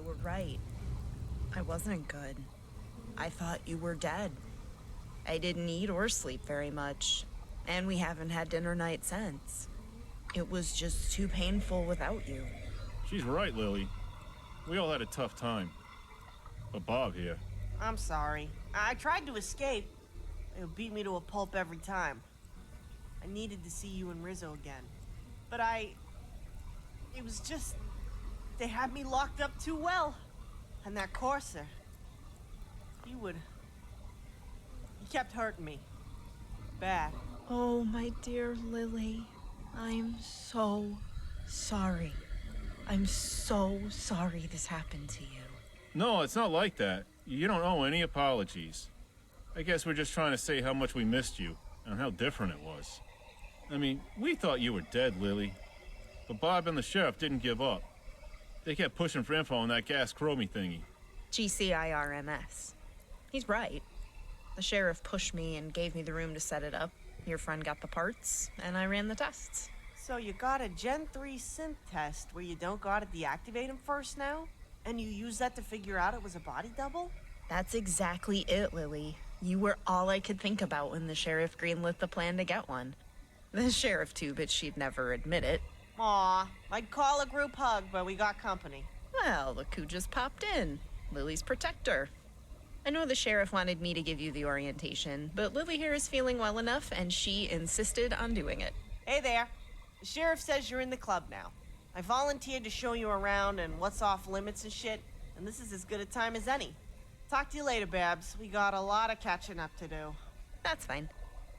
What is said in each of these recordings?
were right. I wasn't good. I thought you were dead. I didn't eat or sleep very much, and we haven't had dinner night since. It was just too painful without you. She's right, Lily. We all had a tough time. But Bob here. I'm sorry. I tried to escape. They would beat me to a pulp every time. I needed to see you and Rizzo again. But it was just... They had me locked up too well. And that Corsair... He kept hurting me. Bad. Oh, my dear Lily. I'm so sorry. I'm so sorry this happened to you. No, it's not like that. You don't owe any apologies. I guess we're just trying to say how much we missed you, and how different it was. I mean, we thought you were dead, Lily. But Bob and the sheriff didn't give up. They kept pushing for info on that gas chromie thingy. GCIRMS. He's right. The sheriff pushed me and gave me the room to set it up. Your friend got the parts, and I ran the tests. So you got a Gen 3 synth test where you don't gotta deactivate him first now? And you use that to figure out it was a body double? That's exactly it, Lily. You were all I could think about when the sheriff greenlit the plan to get one. The sheriff too, but she'd never admit it. Aw, I'd call a group hug, but we got company. Well, look who just popped in. Lily's protector. I know the sheriff wanted me to give you the orientation, but Lily here is feeling well enough, and she insisted on doing it. Hey there. The sheriff says you're in the club now. I volunteered to show you around and what's off limits and shit, and this is as good a time as any. Talk to you later, Babs. We got a lot of catching up to do. That's fine.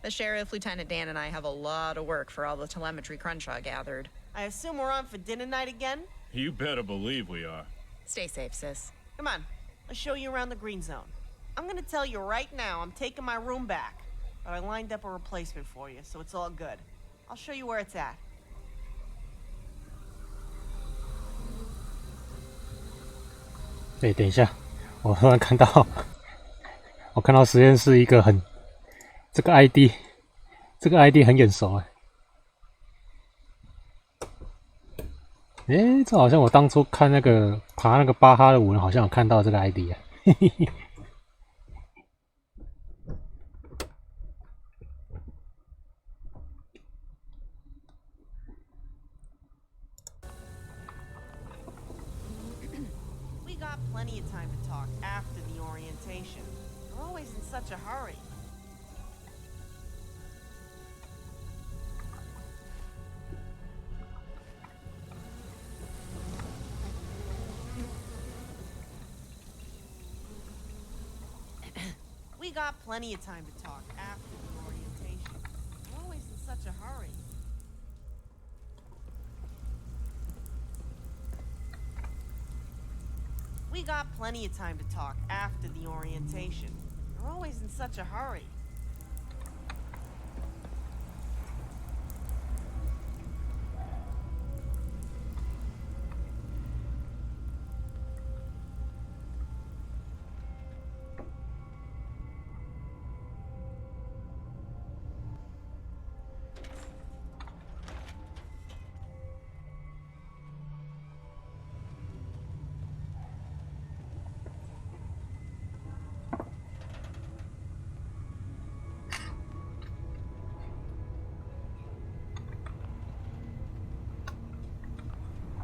The sheriff, Lieutenant Dan, and I have a lot of work for all the telemetry Crenshaw gathered. I assume we're on for dinner night again? You better believe we are. Stay safe, sis. Come on, I'll show you around the green zone. I'm gonna tell you right now I'm taking my room back, but I lined up a replacement for you, so it's all good. I'll show you where it's at. 对，等一下，我突然看到，我看到实验室一个这个 ID 很眼熟哎，这好像我当初看那个爬那个巴哈的文，好像有看到这个 ID 啊，嘿嘿嘿。Plenty of time to talk after the orientation. We're always in such a hurry. We got plenty of time to talk after the orientation. We're always in such a hurry. We got plenty of time to talk after the orientation. We're always in such a hurry.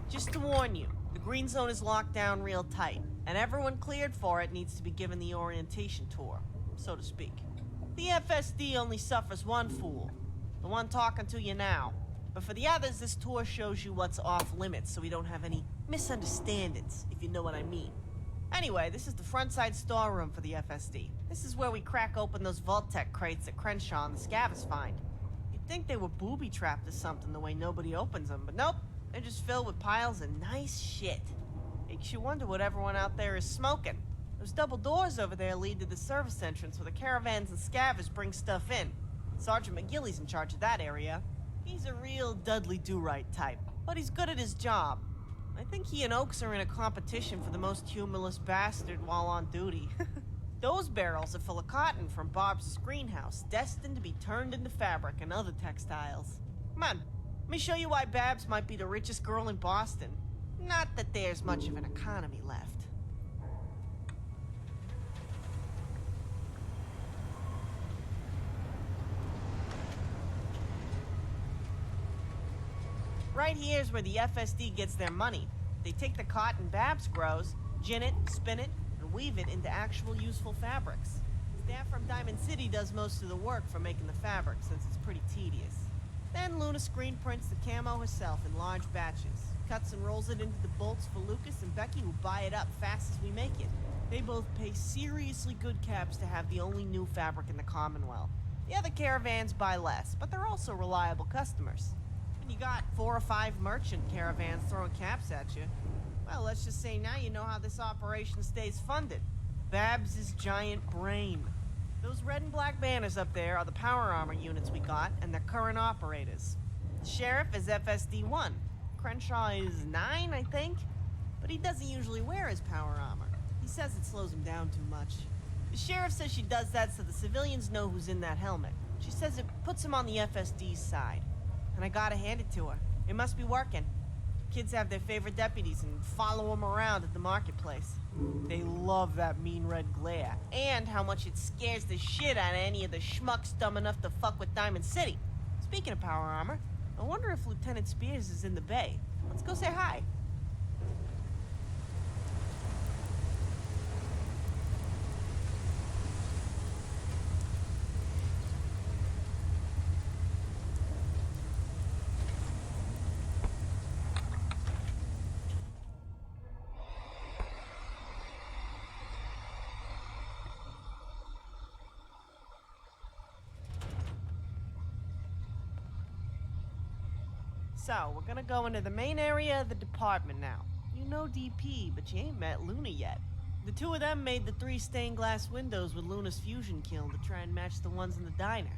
Just to warn you, the green zone is locked down real tight, and everyone cleared for it needs to be given the orientation tour, so to speak. The FSD only suffers one fool, the one talking to you now. But for the others, this tour shows you what's off limits so we don't have any misunderstandings, if you know what I mean. Anyway, this is the frontside storeroom for the FSD. This is where we crack open those Vault-Tec crates that Crenshaw and the Scavs find. You'd think they were booby-trapped or something the way nobody opens them, but nope. They're just filled with piles of nice shit. Makes you wonder what everyone out there is smoking. Those double doors over there lead to the service entrance where the caravans and scavengers bring stuff in. Sergeant McGilly's in charge of that area. He's a real Dudley Do-Right type, but he's good at his job. I think he and Oaks are in a competition for the most humorless bastard while on duty. Those barrels are full of cotton from Bob's greenhouse, destined to be turned into fabric and other textiles. Come on. Let me show you why Babs might be the richest girl in Boston. Not that there's much of an economy left. Right here's where the FSD gets their money. They take the cotton Babs grows, gin it, spin it, and weave it into actual useful fabrics. Staff from Diamond City does most of the work for making the fabric, since it's pretty tedious. Then Luna screen prints the camo herself in large batches, cuts and rolls it into the bolts for Lucas and Becky, who buy it up fast as we make it. They both pay seriously good caps to have the only new fabric in the Commonwealth. The other caravans buy less, but they're also reliable customers. When you got 4 or 5 merchant caravans throwing caps at you, well, let's just say now you know how this operation stays funded. Babs' giant brain. Those red and black banners up there are the power armor units we got and their current operators. The sheriff is FSD-1. Crenshaw is 9, I think, but he doesn't usually wear his power armor. He says it slows him down too much. The sheriff says she does that so the civilians know who's in that helmet. She says it puts him on the FSD's side. And I gotta hand it to her. It must be working. Kids have their favorite deputies and follow them around at the marketplace. They love that mean red glare, and how much it scares the shit out of any of the schmucks dumb enough to fuck with Diamond City. Speaking of power armor, I wonder if Lieutenant Spears is in the bay. Let's go say hi. So, we're gonna go into the main area of the department now. You know DP, but you ain't met Luna yet. The two of them made the 3 stained glass windows with Luna's fusion kiln to try and match the ones in the diner.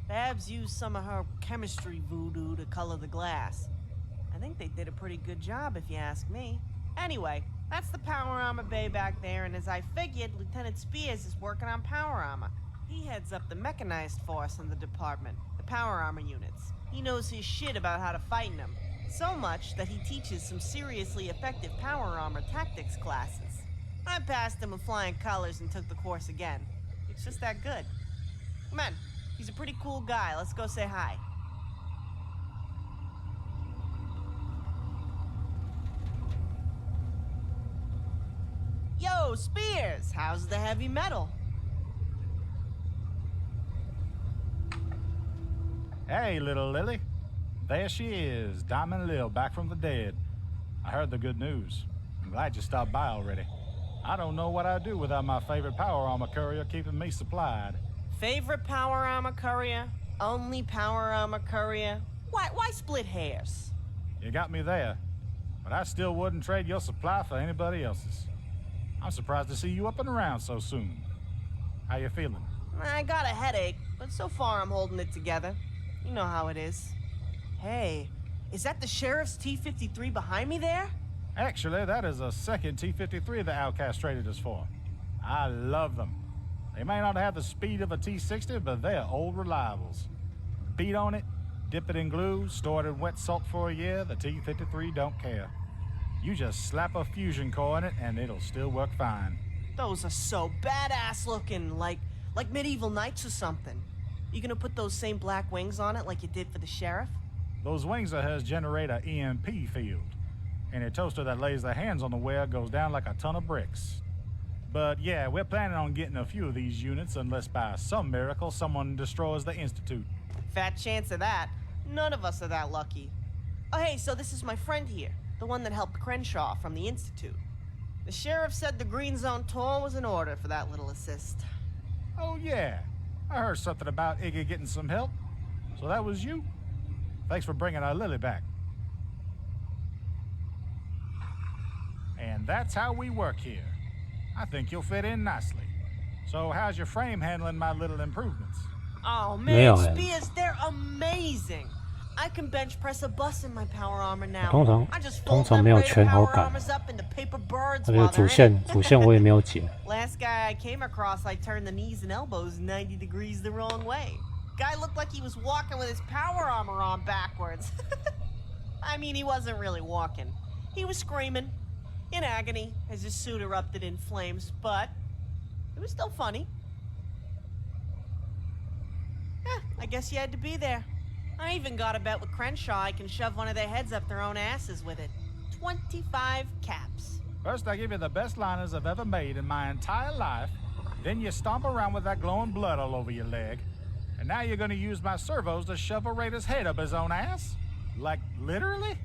Babs used some of her chemistry voodoo to color the glass. I think they did a pretty good job, if you ask me. Anyway, that's the power armor bay back there, and as I figured, Lieutenant Spears is working on power armor. He heads up the mechanized force in the department, the power armor units. He knows his shit about how to fight in them. So much that he teaches some seriously effective power armor tactics classes. I passed him with flying colors and took the course again. It's just that good. Come on, he's a pretty cool guy. Let's go say hi. Yo, Spears, how's the heavy metal? Hey, little Lily. There she is, Diamond Lil, back from the dead. I heard the good news. I'm glad you stopped by already. I don't know what I'd do without my favorite power armor courier keeping me supplied. Favorite power armor courier? Only power armor courier? Why split hairs? You got me there, but I still wouldn't trade your supply for anybody else's. I'm surprised to see you up and around so soon. How you feeling? I got a headache, but so far I'm holding it together. You know how it is. Hey, is that the sheriff's T-53 behind me there? Actually, that is a second T-53 the Outcast traded us for. I love them. They may not have the speed of a T-60, but they are old reliables. Beat on it, dip it in glue, store it in wet salt for a year, the T-53 don't care. You just slap a fusion core in it and it'll still work fine. Those are so badass looking, like medieval knights or something. You gonna put those same black wings on it like you did for the sheriff? Those wings of hers generate a EMP field. Any toaster that lays their hands on the wear goes down like a ton of bricks. But yeah, we're planning on getting a few of these units unless by some miracle someone destroys the Institute. Fat chance of that. None of us are that lucky. Oh hey, so this is my friend here, the one that helped Crenshaw from the Institute. The sheriff said the Green Zone tour was in order for that little assist. Oh yeah, I heard something about Iggy getting some help. So that was you? Thanks for bringing our Lily back. And that's how we work here. I think you'll fit in nicely. So how's your frame handling my little improvements? Oh man, Spears, they're amazing. I can bench press a bus in my power armor now. I just fold them power armors up into paper birds while they're in. Last guy I came across, I turned the knees and elbows 90 degrees the wrong way. Guy looked like he was walking with his power armor on backwards. I mean, he wasn't really walking. He was screaming, in agony, as his suit erupted in flames, but it was still funny. I guess you had to be there. I even got a bet with Crenshaw I can shove one of their heads up their own asses with it. 25 caps. First, I give you the best liners I've ever made in my entire life. Then you stomp around with that glowing blood all over your leg. And now you're gonna use my servos to shove a raider's head up his own ass? Like, literally?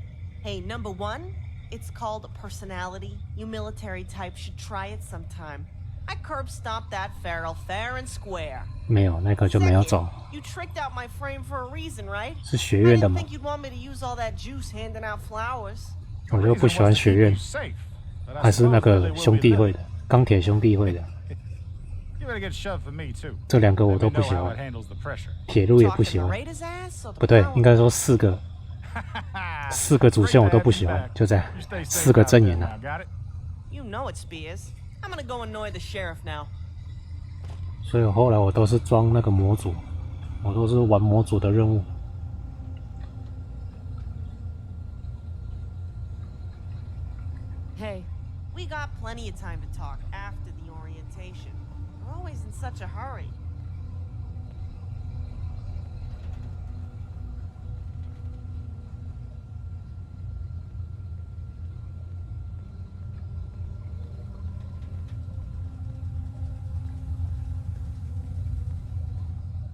Hey, number one, it's called personality. You military types should try it sometime. I curb stomped that feral fair and square. 没有，那个就没有走， You tricked out my frame for a reason, right? 是学 I 院的 didn't 嘛 think，you'd want me to use all that juice handing out flowers. 我就不喜欢学院， Safe, but I 还是那 suppose 个 really will 兄 be 弟会 better. 的，钢铁兄弟会的， You better get shoved for me too. 这两个我 Let 都 me 不 know 喜 how 欢 it，handles the pressure. 铁路也不 Talking 喜 the 欢， Raiders ass or the 不对， power? 应该说四个主线我都不喜欢，就这样， You stay 四 safe 个 out 阵 there 营 now, 啊， got it? You know it, Spears. I'm gonna go annoy the sheriff now. 所以后来我都是装那个模组，我都是玩模组的任务。 Hey, we got plenty of time to talk after the orientation. We're always in such a hurry.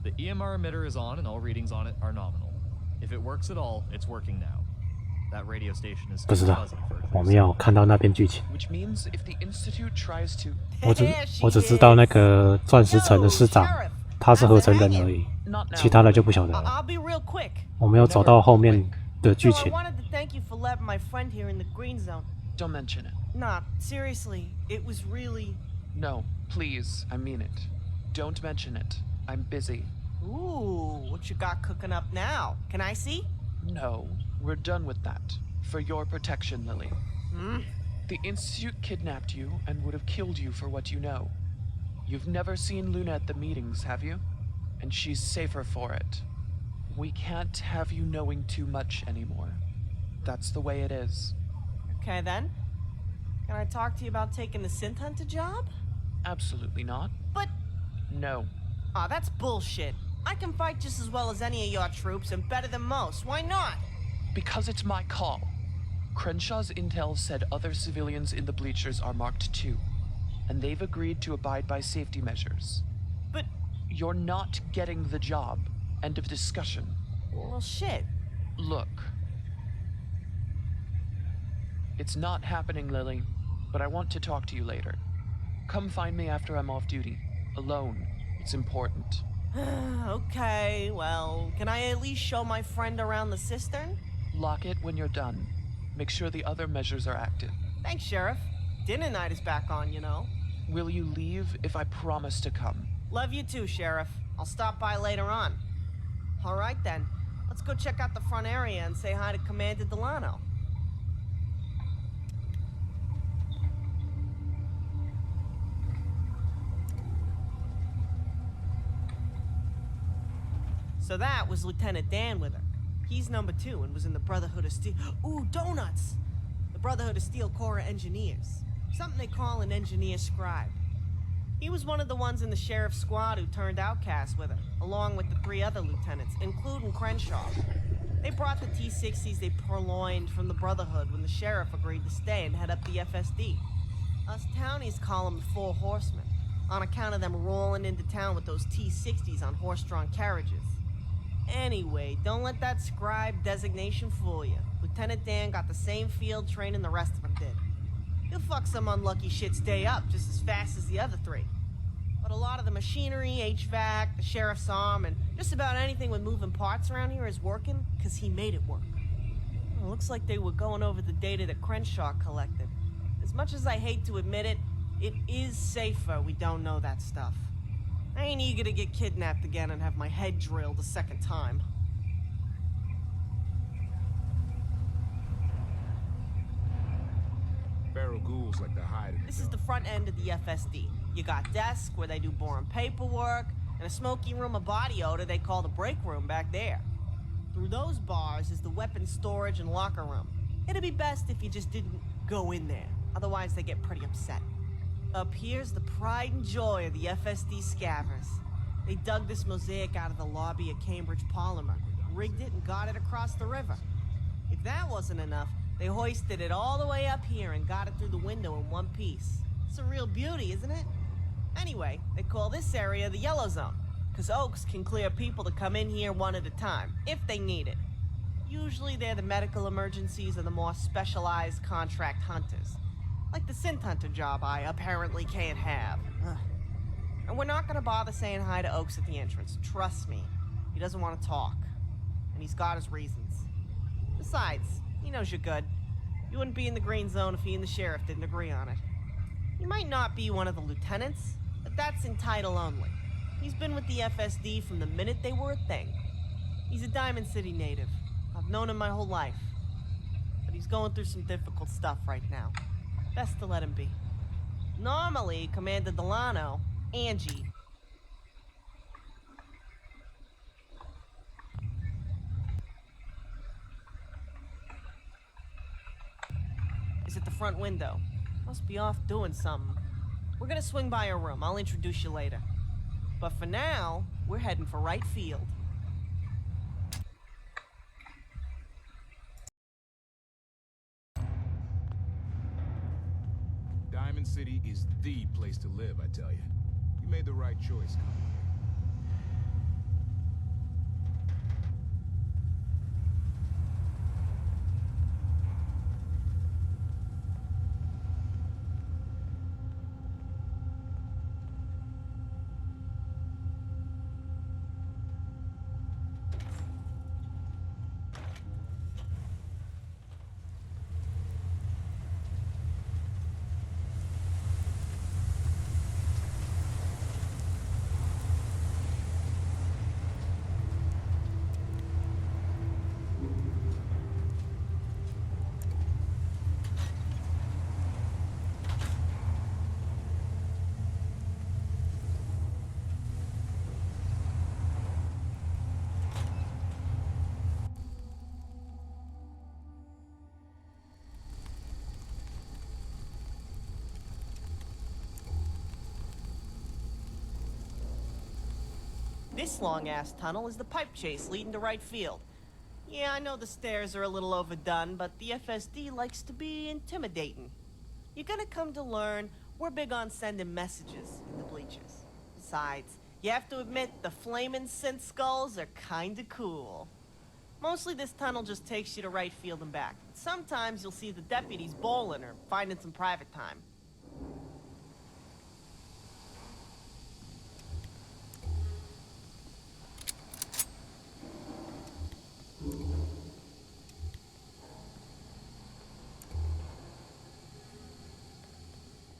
The EMR emitter is on and all readings on it are nominal. If it works at all, it's working now. That radio station is 不知 too 道 fuzzy for it. 我们要看到那边剧情。 Which means if the Institute tries to 我只知道那个钻石城的市长，他是合成人而已， not now, 其他的就不晓得了。 I'll be real quick. 我们要走到后面的剧 So I 情。 wanted to thank you for letting my friend here in the green zone. don't mention it. Nah, seriously, it was really... No, please, I mean it. Don't mention it. I'm busy. Ooh, what you got cooking up now? Can I see? No, we're done with that. For your protection, Lily. Hmm? The Institute kidnapped you and would have killed you for what you know. You've never seen Luna at the meetings, have you? And she's safer for it. We can't have you knowing too much anymore. That's the way it is. Okay, then. Can I talk to you about taking the synth hunter job? Absolutely not. But... No. Aw, that's bullshit. I can fight just as well as any of your troops and better than most. Why not? Because it's my call. Crenshaw's intel said other civilians in the Bleachers are marked too, and they've agreed to abide by safety measures. But... You're not getting the job. End of discussion. Well, shit. Look. It's not happening, Lily, but I want to talk to you later. Come find me after I'm off duty. Alone. It's important. Okay, well, can I at least show my friend around the cistern? Lock it when you're done. Make sure the other measures are active. Thanks, Sheriff. Dinner night is back on, you know. Will you leave if I promise to come? Love you too, Sheriff. I'll stop by later on. All right, then. Let's go check out the front area and say hi to Commander Delano. So that was Lieutenant Dan with her. He's number 2 and was in the Brotherhood of Steel. Ooh, donuts! The Brotherhood of Steel Corps Engineers. Something they call an engineer scribe. He was one of the ones in the sheriff's squad who turned outcast with her, along with the 3 other lieutenants, including Crenshaw. They brought the T-60s they purloined from the Brotherhood when the sheriff agreed to stay and head up the FSD. Us townies call them the 4 Horsemen, on account of them rolling into town with those T-60s on horse-drawn carriages. Anyway, don't let that scribe designation fool you. Lieutenant Dan got the same field training the rest of them did. He'll fuck some unlucky shit's day up just as fast as the other 3. But a lot of the machinery, HVAC, the sheriff's arm, and just about anything with moving parts around here is working because he made it work. Well, looks like they were going over the data that Crenshaw collected. As much as I hate to admit it, it is safer we don't know that stuff. I ain't eager to get kidnapped again and have my head drilled a second time. Feral ghouls like to hide in the This is the front end of the FSD. You got desk where they do boring paperwork, and a smoky room of body odor they call the break room back there. Through those bars is the weapons storage and locker room. It'd be best if you just didn't go in there. Otherwise, they get pretty upset. Up here's the pride and joy of the FSD scavvers. They dug this mosaic out of the lobby at Cambridge Polymer, rigged it, and got it across the river. If that wasn't enough, they hoisted it all the way up here and got it through the window in one piece. It's a real beauty, isn't it? Anyway, they call this area the Yellow Zone, because Oaks can clear people to come in here one at a time, if they need it. Usually they're the medical emergencies or the more specialized contract hunters. Like the synth hunter job I apparently can't have. Ugh. And we're not gonna bother saying hi to Oaks at the entrance. Trust me. He doesn't want to talk. And he's got his reasons. Besides, he knows you're good. You wouldn't be in the green zone if he and the sheriff didn't agree on it. He might not be one of the lieutenants, but that's in title only. He's been with the FSD from the minute they were a thing. He's a Diamond City native. I've known him my whole life. But he's going through some difficult stuff right now. Best to let him be. Normally, Commander Delano, Angie, is at the front window. Must be off doing something. We're gonna swing by her room. I'll introduce you later. But for now, we're heading for right field. Diamond City is the place to live, I tell you. You made the right choice, Connie. This long-ass tunnel is the pipe chase leading to right field. Yeah, I know the stairs are a little overdone, but the FSD likes to be intimidating. You're gonna come to learn we're big on sending messages in the Bleachers. Besides, you have to admit the flaming synth skulls are kinda cool. Mostly this tunnel just takes you to right field and back. Sometimes you'll see the deputies bowling or finding some private time.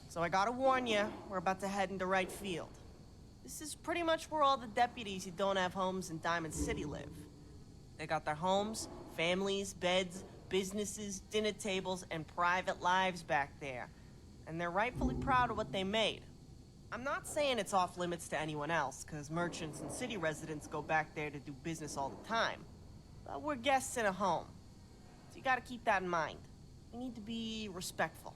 So I gotta warn you, we're about to head into right field. This is pretty much where all the deputies who don't have homes in Diamond City live. They got their homes, families, beds, businesses, dinner tables, and private lives back there. And they're rightfully proud of what they made. I'm not saying it's off limits to anyone else, because merchants and city residents go back there to do business all the time. But we're guests in a home. So you gotta keep that in mind. We need to be respectful.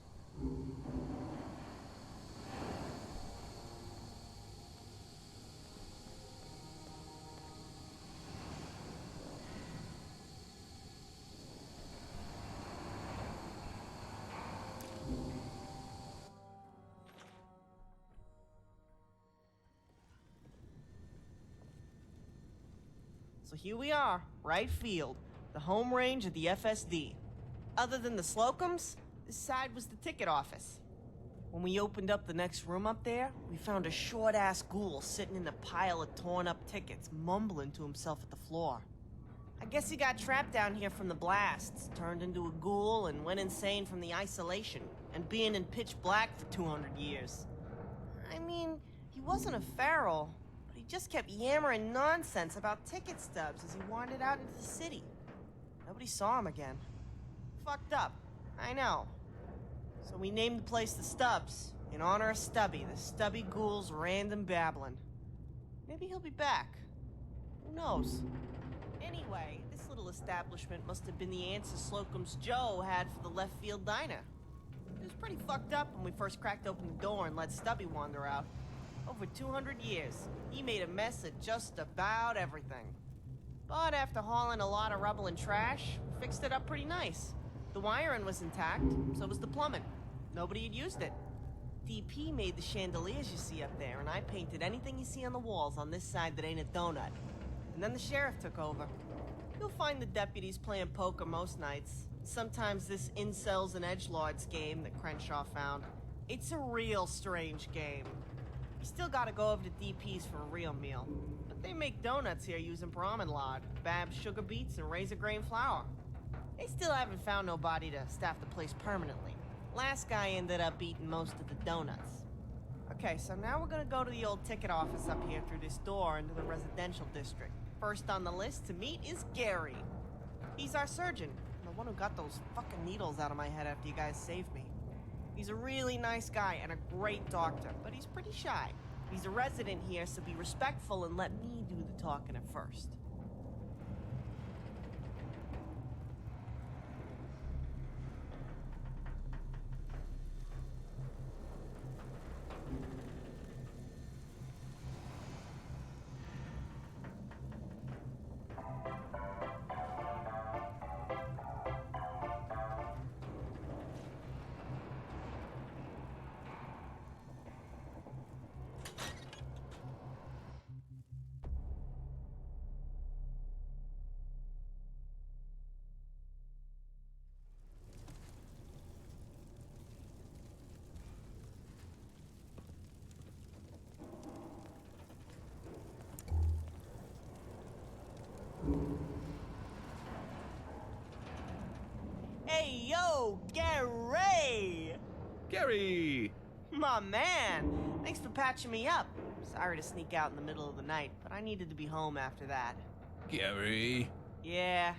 So here we are, right field, the home range of the FSD. Other than the Slocums, this side was the ticket office. When we opened up the next room up there, we found a short-ass ghoul sitting in a pile of torn-up tickets, mumbling to himself at the floor. I guess he got trapped down here from the blasts, turned into a ghoul, and went insane from the isolation, and being in pitch black for 200 years. I mean, he wasn't a feral, but he just kept yammering nonsense about ticket stubs as he wandered out into the city. Nobody saw him again. Fucked up, I know. So we named the place the Stubs, in honor of Stubby, the Stubby Ghoul's random babbling. Maybe he'll be back. Who knows? Anyway, this little noodle establishment must have been the answer Slocum's Joe had for the left field diner. It was pretty fucked up when we first cracked open the door and let Stubby wander out. Over 200 years, he made a mess of just about everything. But after hauling a lot of rubble and trash, we fixed it up pretty nice. The wiring was intact, so was the plumbing. Nobody had used it. DP made the chandeliers you see up there, and I painted anything you see on the walls on this side that ain't a donut. And then the sheriff took over. You'll find the deputies playing poker most nights. Sometimes this incels and edgelords game that Crenshaw found. It's a real strange game. You still gotta go over to DP's for a real meal. But they make donuts here using Brahmin lard, Bab's sugar beets, and razor grain flour. They still haven't found nobody to staff the place permanently. Last guy ended up eating most of the donuts. Okay, so now we're gonna go to the old ticket office up here through this door into the residential district. First on the list to meet is Gary. He's our surgeon, the one who got those fucking needles out of my head after you guys saved me. He's a really nice guy and a great doctor, but he's pretty shy. He's a resident here, so be respectful and let me do the talking at first. Hey, yo, Gary! Gary! My man! Thanks for patching me up. Sorry to sneak out in the middle of the night, but I needed to be home after that. Gary! Yeah,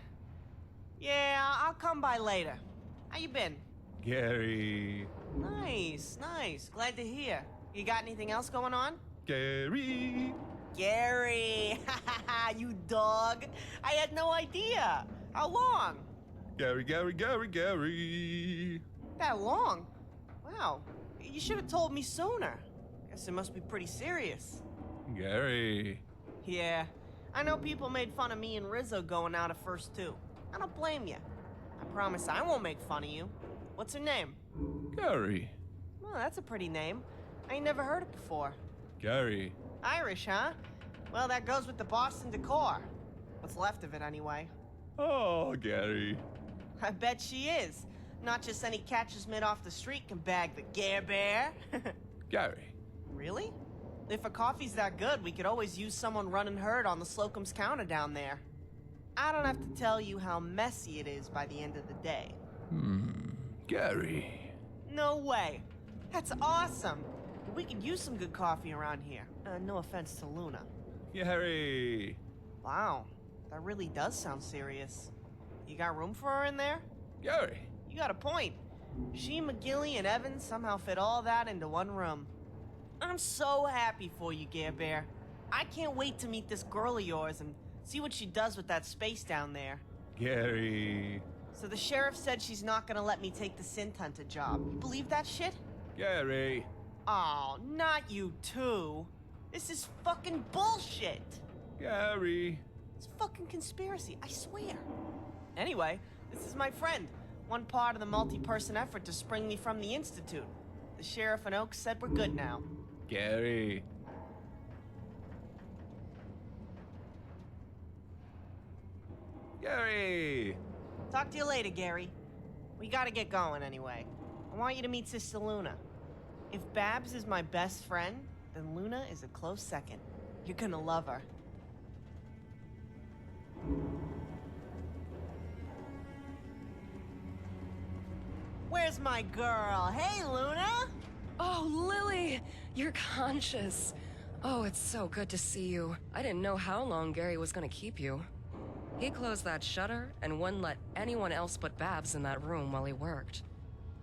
I'll come by later. How you been? Gary! Nice. Glad to hear. You got anything else going on? Gary! Gary! You dog! I had no idea! How long? Gary! That long? Wow. You should have told me sooner. Guess it must be pretty serious. Gary! Yeah. I know people made fun of me and Rizzo going out at first too. I don't blame you. I promise I won't make fun of you. What's her name? Gary! Well, that's a pretty name. I ain't never heard it before. Gary! Irish, huh? Well, that goes with the Boston decor. What's left of it, anyway. Oh, Gary! I bet she is. Not just any catcher's mitt off the street can bag the Gare Bear. Gary! Really? If a coffee's that good, we could always use someone running herd on the Slocum's counter down there. I don't have to tell you how messy it is by the end of the day. Gary! No way. That's awesome. We could use some good coffee around here. No offense to Luna. Gary! Wow, that really does sound serious. You got room for her in there? Gary! You got a point. She, McGilly, and Evans somehow fit all that into one room. I'm so happy for you, Gare Bear. I can't wait to meet this girl of yours and see what she does with that space down there. Gary! So the sheriff said she's not gonna let me take the synth hunter job. You believe that shit? Gary! Oh, not you too. This is fucking bullshit. Gary! It's fucking conspiracy, I swear. Anyway, this is my friend. One part of the multi-person effort to spring me from the Institute. The sheriff and Oaks said we're good now. Gary! Gary! Talk to you later, Gary. We gotta get going anyway. I want you to meet Sister Luna. If Babs is my best friend, then Luna is a close second. You're gonna love her. Where's my girl? Hey, Luna! Oh, Lily! You're conscious. Oh, it's so good to see you. I didn't know how long Gary was gonna keep you. He closed that shutter and wouldn't let anyone else but Babs in that room while he worked.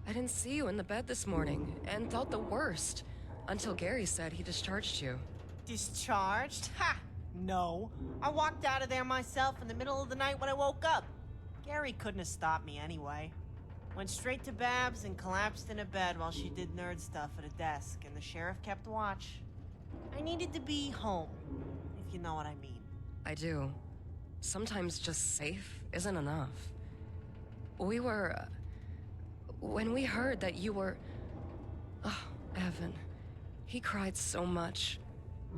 I didn't see you in the bed this morning and thought the worst until Gary said he discharged you. Discharged? Ha! No. I walked out of there myself in the middle of the night when I woke up. Gary couldn't have stopped me anyway. Went straight to Babs and collapsed in a bed while she did nerd stuff at a desk, and the sheriff kept watch. I needed to be home, if you know what I mean. I do. Sometimes just safe isn't enough. We were... when we heard that you were... Oh, Evan. He cried so much.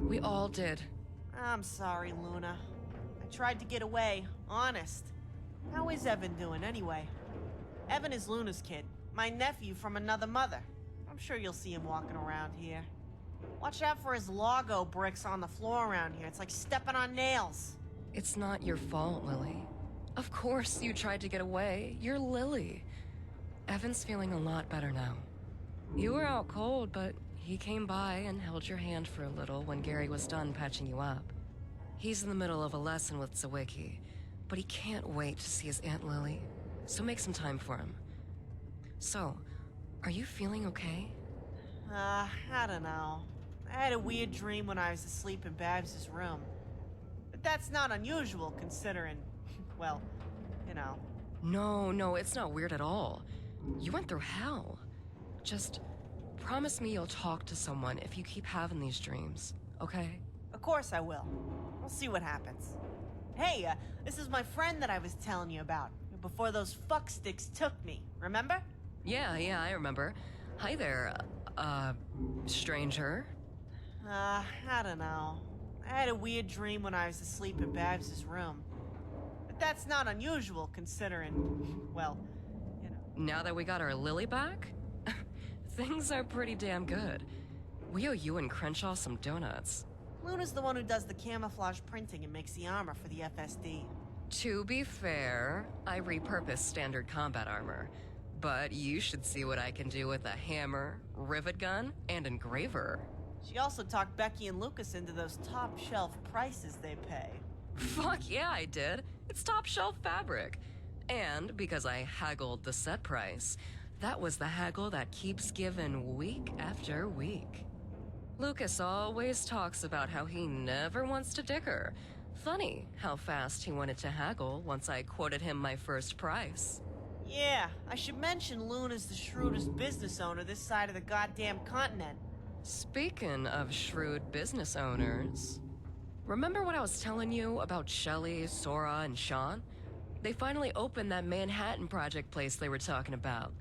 We all did. I'm sorry, Luna. I tried to get away, honest. How is Evan doing, anyway? Evan is Luna's kid, my nephew from another mother. I'm sure you'll see him walking around here. Watch out for his logo bricks on the floor around here. It's like stepping on nails. It's not your fault, Lily. Of course you tried to get away. You're Lily. Evan's feeling a lot better now. You were out cold, but he came by and held your hand for a little when Gary was done patching you up. He's in the middle of a lesson with Zawicki, but he can't wait to see his Aunt Lily, so make some time for him. So, are you feeling okay? I don't know. I had a weird dream when I was asleep in Babs's room. But that's not unusual, considering, well, you know. No, it's not weird at all. You went through hell. Just promise me you'll talk to someone if you keep having these dreams, okay? Of course I will. We'll see what happens. Hey, this is my friend that I was telling you about, before those fucksticks took me, remember? Yeah, I remember. Hi there, stranger. I don't know. I had a weird dream when I was asleep in Babs's room. But that's not unusual, considering, well, you know. Now that we got our Lily back, things are pretty damn good. We owe you and Crenshaw some donuts. Luna's the one who does the camouflage printing and makes the armor for the FSD. To be fair, I repurpose standard combat armor. But you should see what I can do with a hammer, rivet gun, and engraver. She also talked Becky and Lucas into those top shelf prices they pay. Fuck yeah, I did. It's top shelf fabric. And because I haggled the set price, that was the haggle that keeps giving week after week. Lucas always talks about how he never wants to dicker. Funny how fast he wanted to haggle once I quoted him my first price. Yeah, I should mention Luna's the shrewdest business owner this side of the goddamn continent. Speaking of shrewd business owners, remember what I was telling you about Shelley, Sora, and Sean? They finally opened that Manhattan project place they were talking about.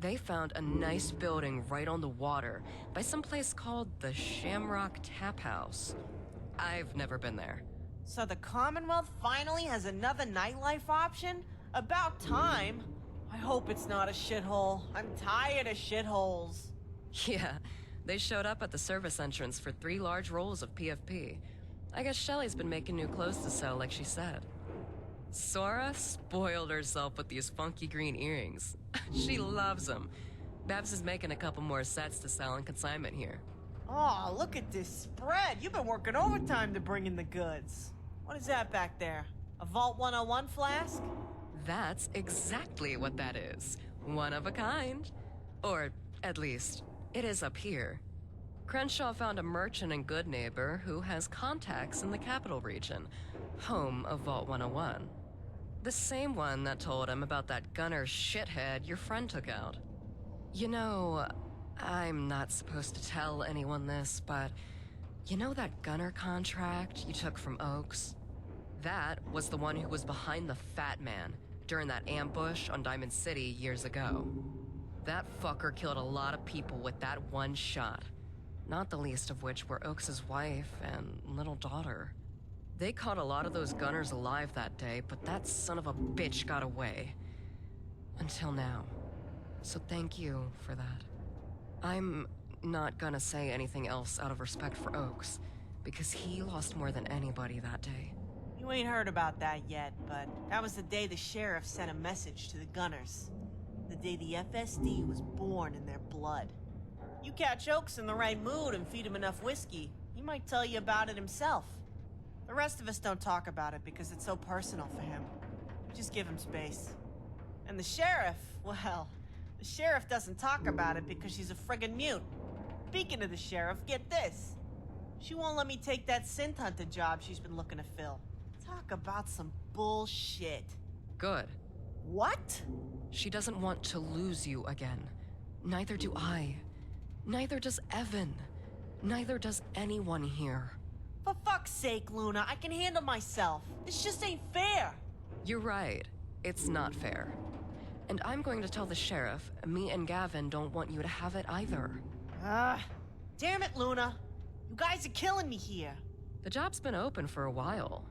They found a nice building right on the water by some place called the Shamrock Tap House. I've never been there. So the Commonwealth finally has another nightlife option? About time. I hope it's not a shithole. I'm tired of shitholes. Yeah, they showed up at the service entrance for 3 large rolls of PFP. I guess Shelley's been making new clothes to sell like she said. Sora spoiled herself with these funky green earrings. She loves them. Babs is making a couple more sets to sell on consignment here. Oh, look at this spread. You've been working overtime to bring in the goods. What is that back there? A Vault 101 flask? That's exactly what that is. One of a kind. Or, at least, it is up here. Crenshaw found a merchant and good neighbor who has contacts in the capital region, home of Vault 101. The same one that told him about that gunner shithead your friend took out. You know, I'm not supposed to tell anyone this, but you know that gunner contract you took from Oaks? That was the one who was behind the Fat Man during that ambush on Diamond City years ago. That fucker killed a lot of people with that one shot, not the least of which were Oaks' wife and little daughter. They caught a lot of those gunners alive that day, but that son of a bitch got away. Until now. So thank you for that. I'm not gonna say anything else out of respect for Oaks, because he lost more than anybody that day. You ain't heard about that yet, but that was the day the sheriff sent a message to the gunners. The day the FSD was born in their blood. You catch Oaks in the right mood and feed him enough whiskey, he might tell you about it himself. The rest of us don't talk about it because it's so personal for him. We just give him space. And the sheriff, well, the sheriff doesn't talk about it because she's a friggin' mute. Speaking of the sheriff, get this. She won't let me take that synth hunter job she's been looking to fill. Talk about some bullshit. Good. What? She doesn't want to lose you again. Neither do I. Neither does Evan. Neither does anyone here. For fuck's sake, Luna, I can handle myself. This just ain't fair. You're right. It's not fair. And I'm going to tell the sheriff, me and Gavin don't want you to have it either. Damn it, Luna. You guys are killing me here. The job's been open for a while.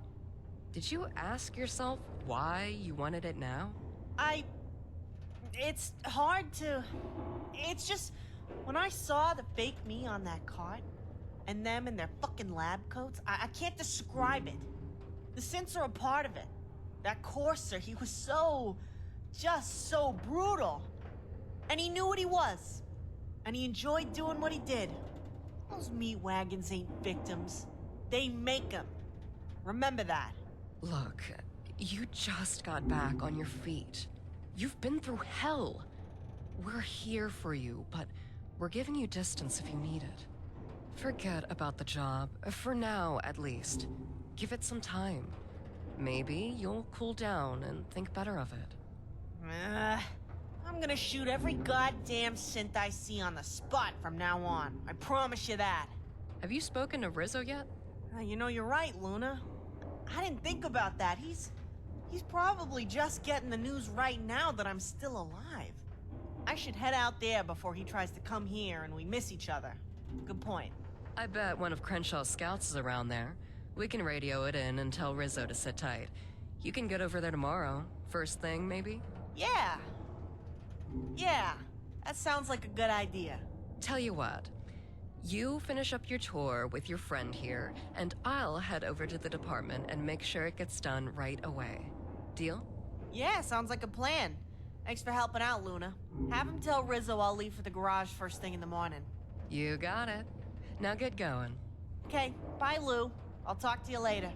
Did you ask yourself why you wanted it now? It's hard to... It's just... When I saw the fake me on that cart, and them in their fucking lab coats, I can't describe it. The synths are a part of it. That courser, he was just so brutal. And he knew what he was. And he enjoyed doing what he did. Those meat wagons ain't victims. They make them. Remember that. Look, you just got back on your feet. You've been through hell. We're here for you, but we're giving you distance if you need it. Forget about the job, for now at least. Give it some time. Maybe you'll cool down and think better of it. I'm gonna shoot every goddamn synth I see on the spot from now on. I promise you that. Have you spoken to Rizzo yet? You know, you're right, Luna. I didn't think about that. He's probably just getting the news right now that I'm still alive. I should head out there before he tries to come here and we miss each other. Good point. I bet one of Crenshaw's scouts is around there. We can radio it in and tell Rizzo to sit tight. You can get over there tomorrow. First thing, maybe? Yeah, that sounds like a good idea. Tell you what. You finish up your tour with your friend here, and I'll head over to the department and make sure it gets done right away. Deal? Yeah, sounds like a plan. Thanks for helping out, Luna. Have him tell Rizzo I'll leave for the garage first thing in the morning. You got it. Now get going. Okay, bye, Lou. I'll talk to you later.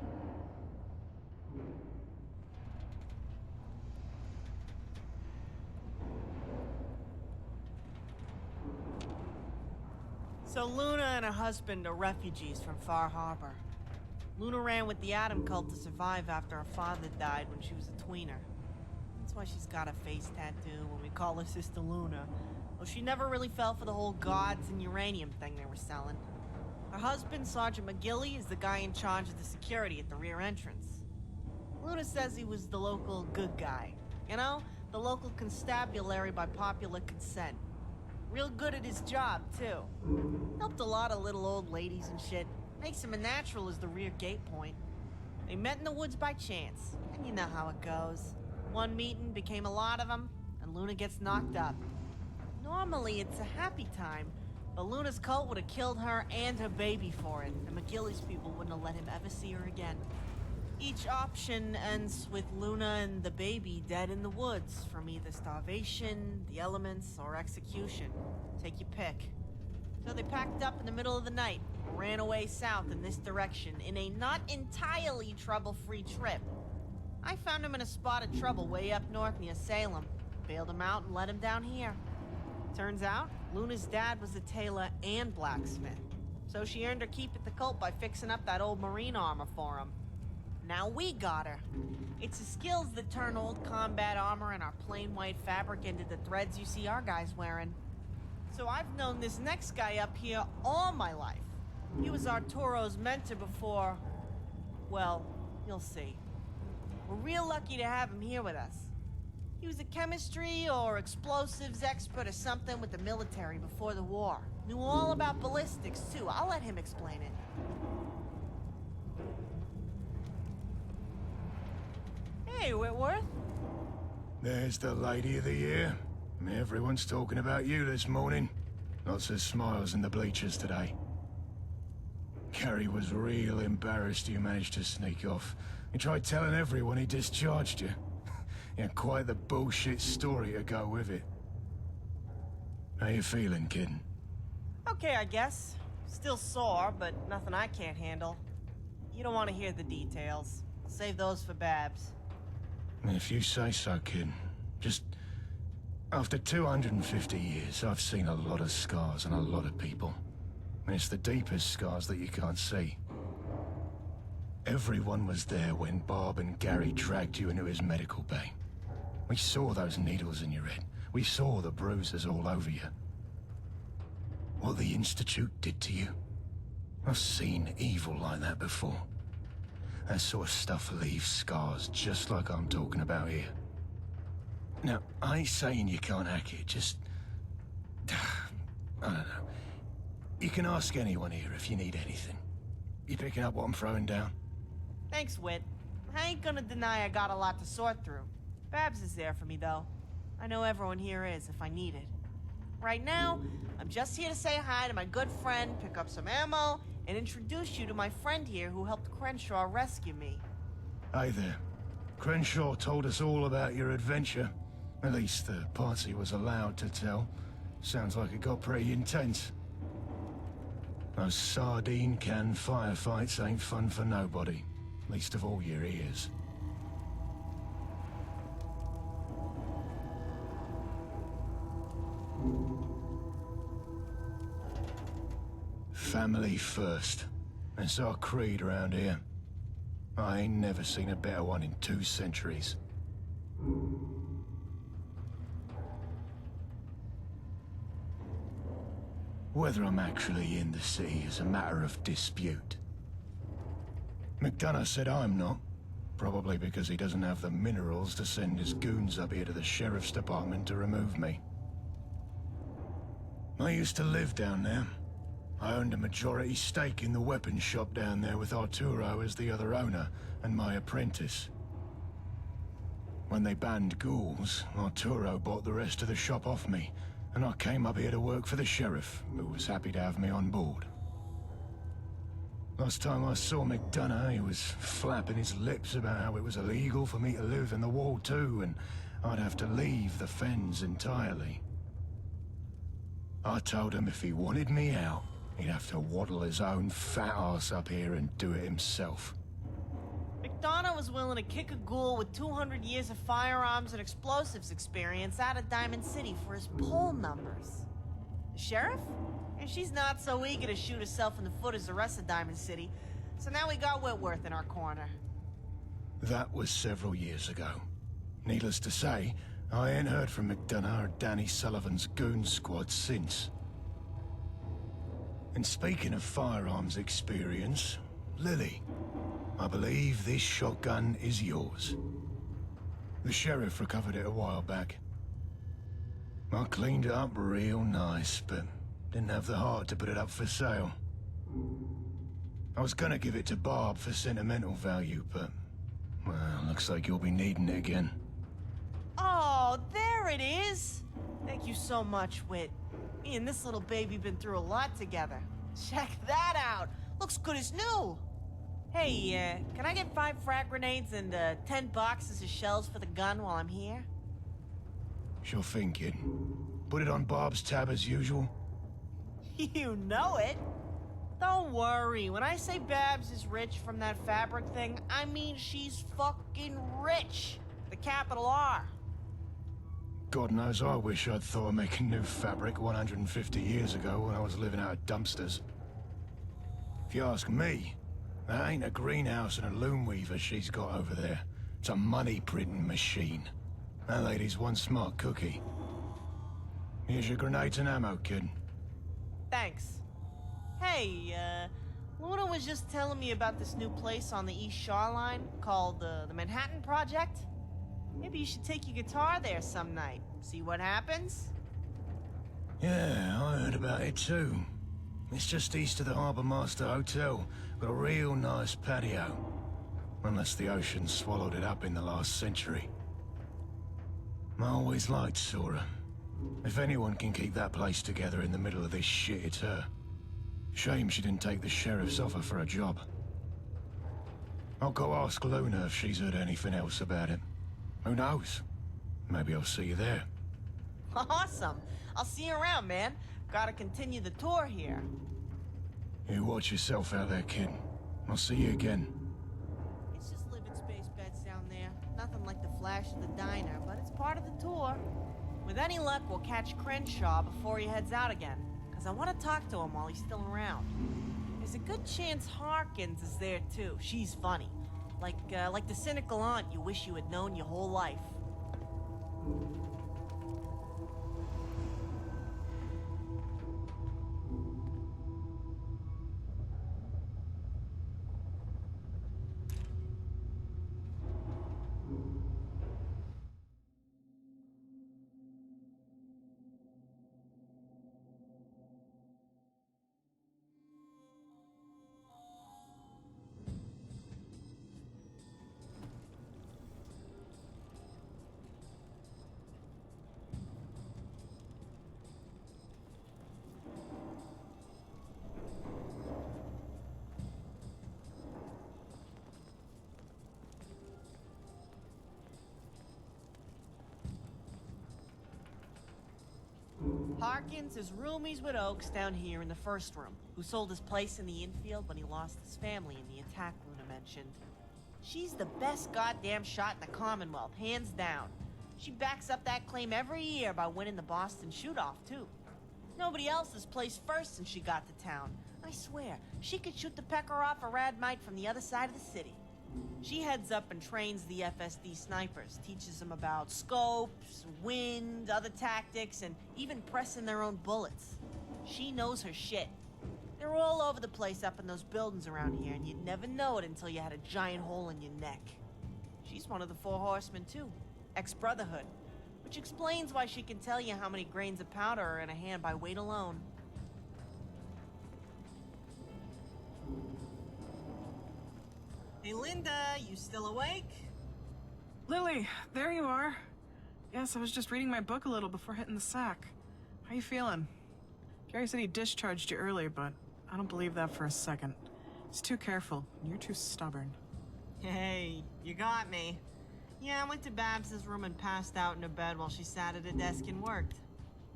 So Luna and her husband are refugees from Far Harbor. Luna ran with the Atom cult to survive after her father died when she was a tweener. That's why she's got a face tattoo when we call her Sister Luna. Though she never really fell for the whole gods and uranium thing they were selling. Her husband, Sergeant McGilly, is the guy in charge of the security at the rear entrance. Luna says he was the local good guy. You know, the local constabulary by popular consent. Real good at his job, too. Helped a lot of little old ladies and shit. Makes him a natural as the rear gate point. They met in the woods by chance, and you know how it goes. One meeting became a lot of them, and Luna gets knocked up. Normally, it's a happy time, but Luna's cult would have killed her and her baby for it, and McGilly's people wouldn't have let him ever see her again. Each option ends with Luna and the baby dead in the woods from either starvation, the elements, or execution. Take your pick. So they packed up in the middle of the night, and ran away south in this direction in a not entirely trouble-free trip. I found him in a spot of trouble way up north near Salem, bailed him out and let him down here. Turns out, Luna's dad was a tailor and blacksmith, so she earned her keep at the cult by fixing up that old marine armor for him. Now we got her. It's the skills that turn old combat armor and our plain white fabric into the threads you see our guys wearing. So I've known this next guy up here all my life. He was Arturo's mentor before... well, you'll see. We're real lucky to have him here with us. He was a chemistry or explosives expert or something with the military before the war. Knew all about ballistics, too. I'll let him explain it. Hey, Whitworth. There's the lady of the year. Everyone's talking about you this morning. Lots of smiles in the bleachers today. Carrie was real embarrassed you managed to sneak off. He tried telling everyone he discharged you. Yeah, quite the bullshit story to go with it. How you feeling, kid? Okay, I guess. Still sore, but nothing I can't handle. You don't want to hear the details. Save those for Babs. If you say so, kid. Just... after 250 years, I've seen a lot of scars and a lot of people. And it's the deepest scars that you can't see. Everyone was there when Bob and Gary dragged you into his medical bay. We saw those needles in your head. We saw the bruises all over you. What the Institute did to you. I've seen evil like that before. That sort of stuff leaves scars just like I'm talking about here. Now, I ain't saying you can't hack it, just... I don't know. You can ask anyone here if you need anything. You picking up what I'm throwing down? Thanks, Whit. I ain't gonna deny I got a lot to sort through. Babs is there for me, though. I know everyone here is if I need it. Right now, I'm just here to say hi to my good friend, pick up some ammo, and introduce you to my friend here who helped Crenshaw rescue me. Hey there. Crenshaw told us all about your adventure. At least the parts he was allowed to tell. Sounds like it got pretty intense. Those sardine can firefights ain't fun for nobody. Least of all your ears. Family first. That's our creed around here. I ain't never seen a better one in 2 centuries. Whether I'm actually in the city is a matter of dispute. McDonough said I'm not. Probably because he doesn't have the minerals to send his goons up here to the sheriff's department to remove me. I used to live down there. I owned a majority stake in the weapons shop down there with Arturo as the other owner and my apprentice. When they banned ghouls, Arturo bought the rest of the shop off me, and I came up here to work for the sheriff, who was happy to have me on board. Last time I saw McDonough, he was flapping his lips about how it was illegal for me to live in the wall too, and I'd have to leave the Fens entirely. I told him if he wanted me out, he'd have to waddle his own fat ass up here and do it himself. McDonough was willing to kick a ghoul with 200 years of firearms and explosives experience out of Diamond City for his poll numbers. The sheriff? And she's not so eager to shoot herself in the foot as the rest of Diamond City, so now we got Whitworth in our corner. That was several years ago. Needless to say, I ain't heard from McDonough or Danny Sullivan's goon squad since. And speaking of firearms experience, Lily, I believe this shotgun is yours. The sheriff recovered it a while back. I cleaned it up real nice, but didn't have the heart to put it up for sale. I was gonna give it to Barb for sentimental value, but, well, looks like you'll be needing it again. Oh, there it is! Thank you so much, Whit. Me and this little baby been through a lot together. Check that out! Looks good as new! Hey, can I get 5 frag grenades and 10 boxes of shells for the gun while I'm here? Sure thing, kid. Put it on Barb's tab as usual. You know it! Don't worry, when I say Babs is rich from that fabric thing, I mean she's fucking rich! The capital R. God knows I wish I'd thought of making new fabric 150 years ago when I was living out of dumpsters. If you ask me, that ain't a greenhouse and a loom weaver she's got over there. It's a money-printing machine. That lady's one smart cookie. Here's your grenades and ammo, kid. Thanks. Hey, Luna was just telling me about this new place on the East Shoreline called the Manhattan Project. Maybe you should take your guitar there some night. See what happens? Yeah, I heard about it too. It's just east of the Harbour Master Hotel. Got a real nice patio. Unless the ocean swallowed it up in the last century. I always liked Sora. If anyone can keep that place together in the middle of this shit, it's her. Shame she didn't take the sheriff's offer for a job. I'll go ask Luna if she's heard anything else about it. Who knows? Maybe I'll see you there. Awesome. I'll see you around, man. Gotta continue the tour here. You watch yourself out there, kid. I'll see you again. It's just living space beds down there. Nothing like the flash of the diner, but it's part of the tour. With any luck, we'll catch Crenshaw before he heads out again. Cause because I want to talk to him while he's still around. There's a good chance Harkins is there too. She's funny. Like the cynical aunt you wish you had known your whole life. Harkins is roomies with Oaks down here in the first room, who sold his place in the infield when he lost his family in the attack Luna mentioned. She's the best goddamn shot in the Commonwealth, hands down. She backs up that claim every year by winning the Boston shoot-off, too. Nobody else has placed first since she got to town. I swear, she could shoot the pecker off a rad mite from the other side of the city. She heads up and trains the FSD snipers, teaches them about scopes, wind, other tactics, and even pressing their own bullets. She knows her shit. They're all over the place up in those buildings around here, and you'd never know it until you had a giant hole in your neck. She's one of the 4 horsemen, too. Ex-Brotherhood. Which explains why she can tell you how many grains of powder are in a hand by weight alone. Hey, Linda, you still awake? Lily, there you are. Yes, I was just reading my book a little before hitting the sack. How you feeling? Gary said he discharged you earlier, but I don't believe that for a second. He's too careful, and you're too stubborn. Hey, you got me. Yeah, I went to Babs's room and passed out in her bed while she sat at a desk and worked.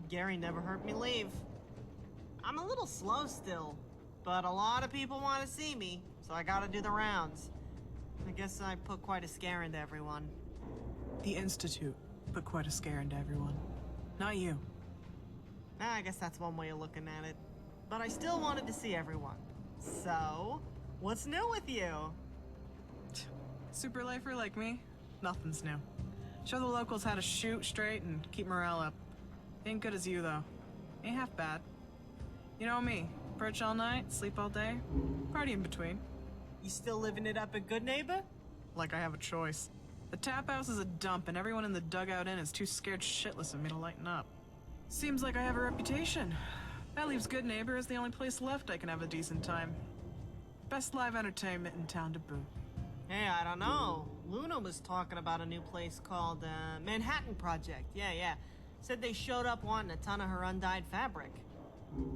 Gary never heard me leave. I'm a little slow still, but a lot of people want to see me, so I gotta do the rounds. I guess I put quite a scare into everyone. The Institute put quite a scare into everyone. Not you. I guess that's one way of looking at it. But I still wanted to see everyone. So, what's new with you? Super lifer like me? Nothing's new. Show the locals how to shoot straight and keep morale up. Ain't good as you, though. Ain't half bad. You know me. Perch all night, sleep all day, party in between. You still living it up at Good Neighbor? Like I have a choice. The tap house is a dump and everyone in the dugout inn is too scared shitless of me to lighten up. Seems like I have a reputation. That leaves Good Neighbor as the only place left I can have a decent time. Best live entertainment in town to boot. Hey, I don't know. Luna was talking about a new place called, Manhattan Project. Yeah. Said they showed up wanting a ton of her undyed fabric.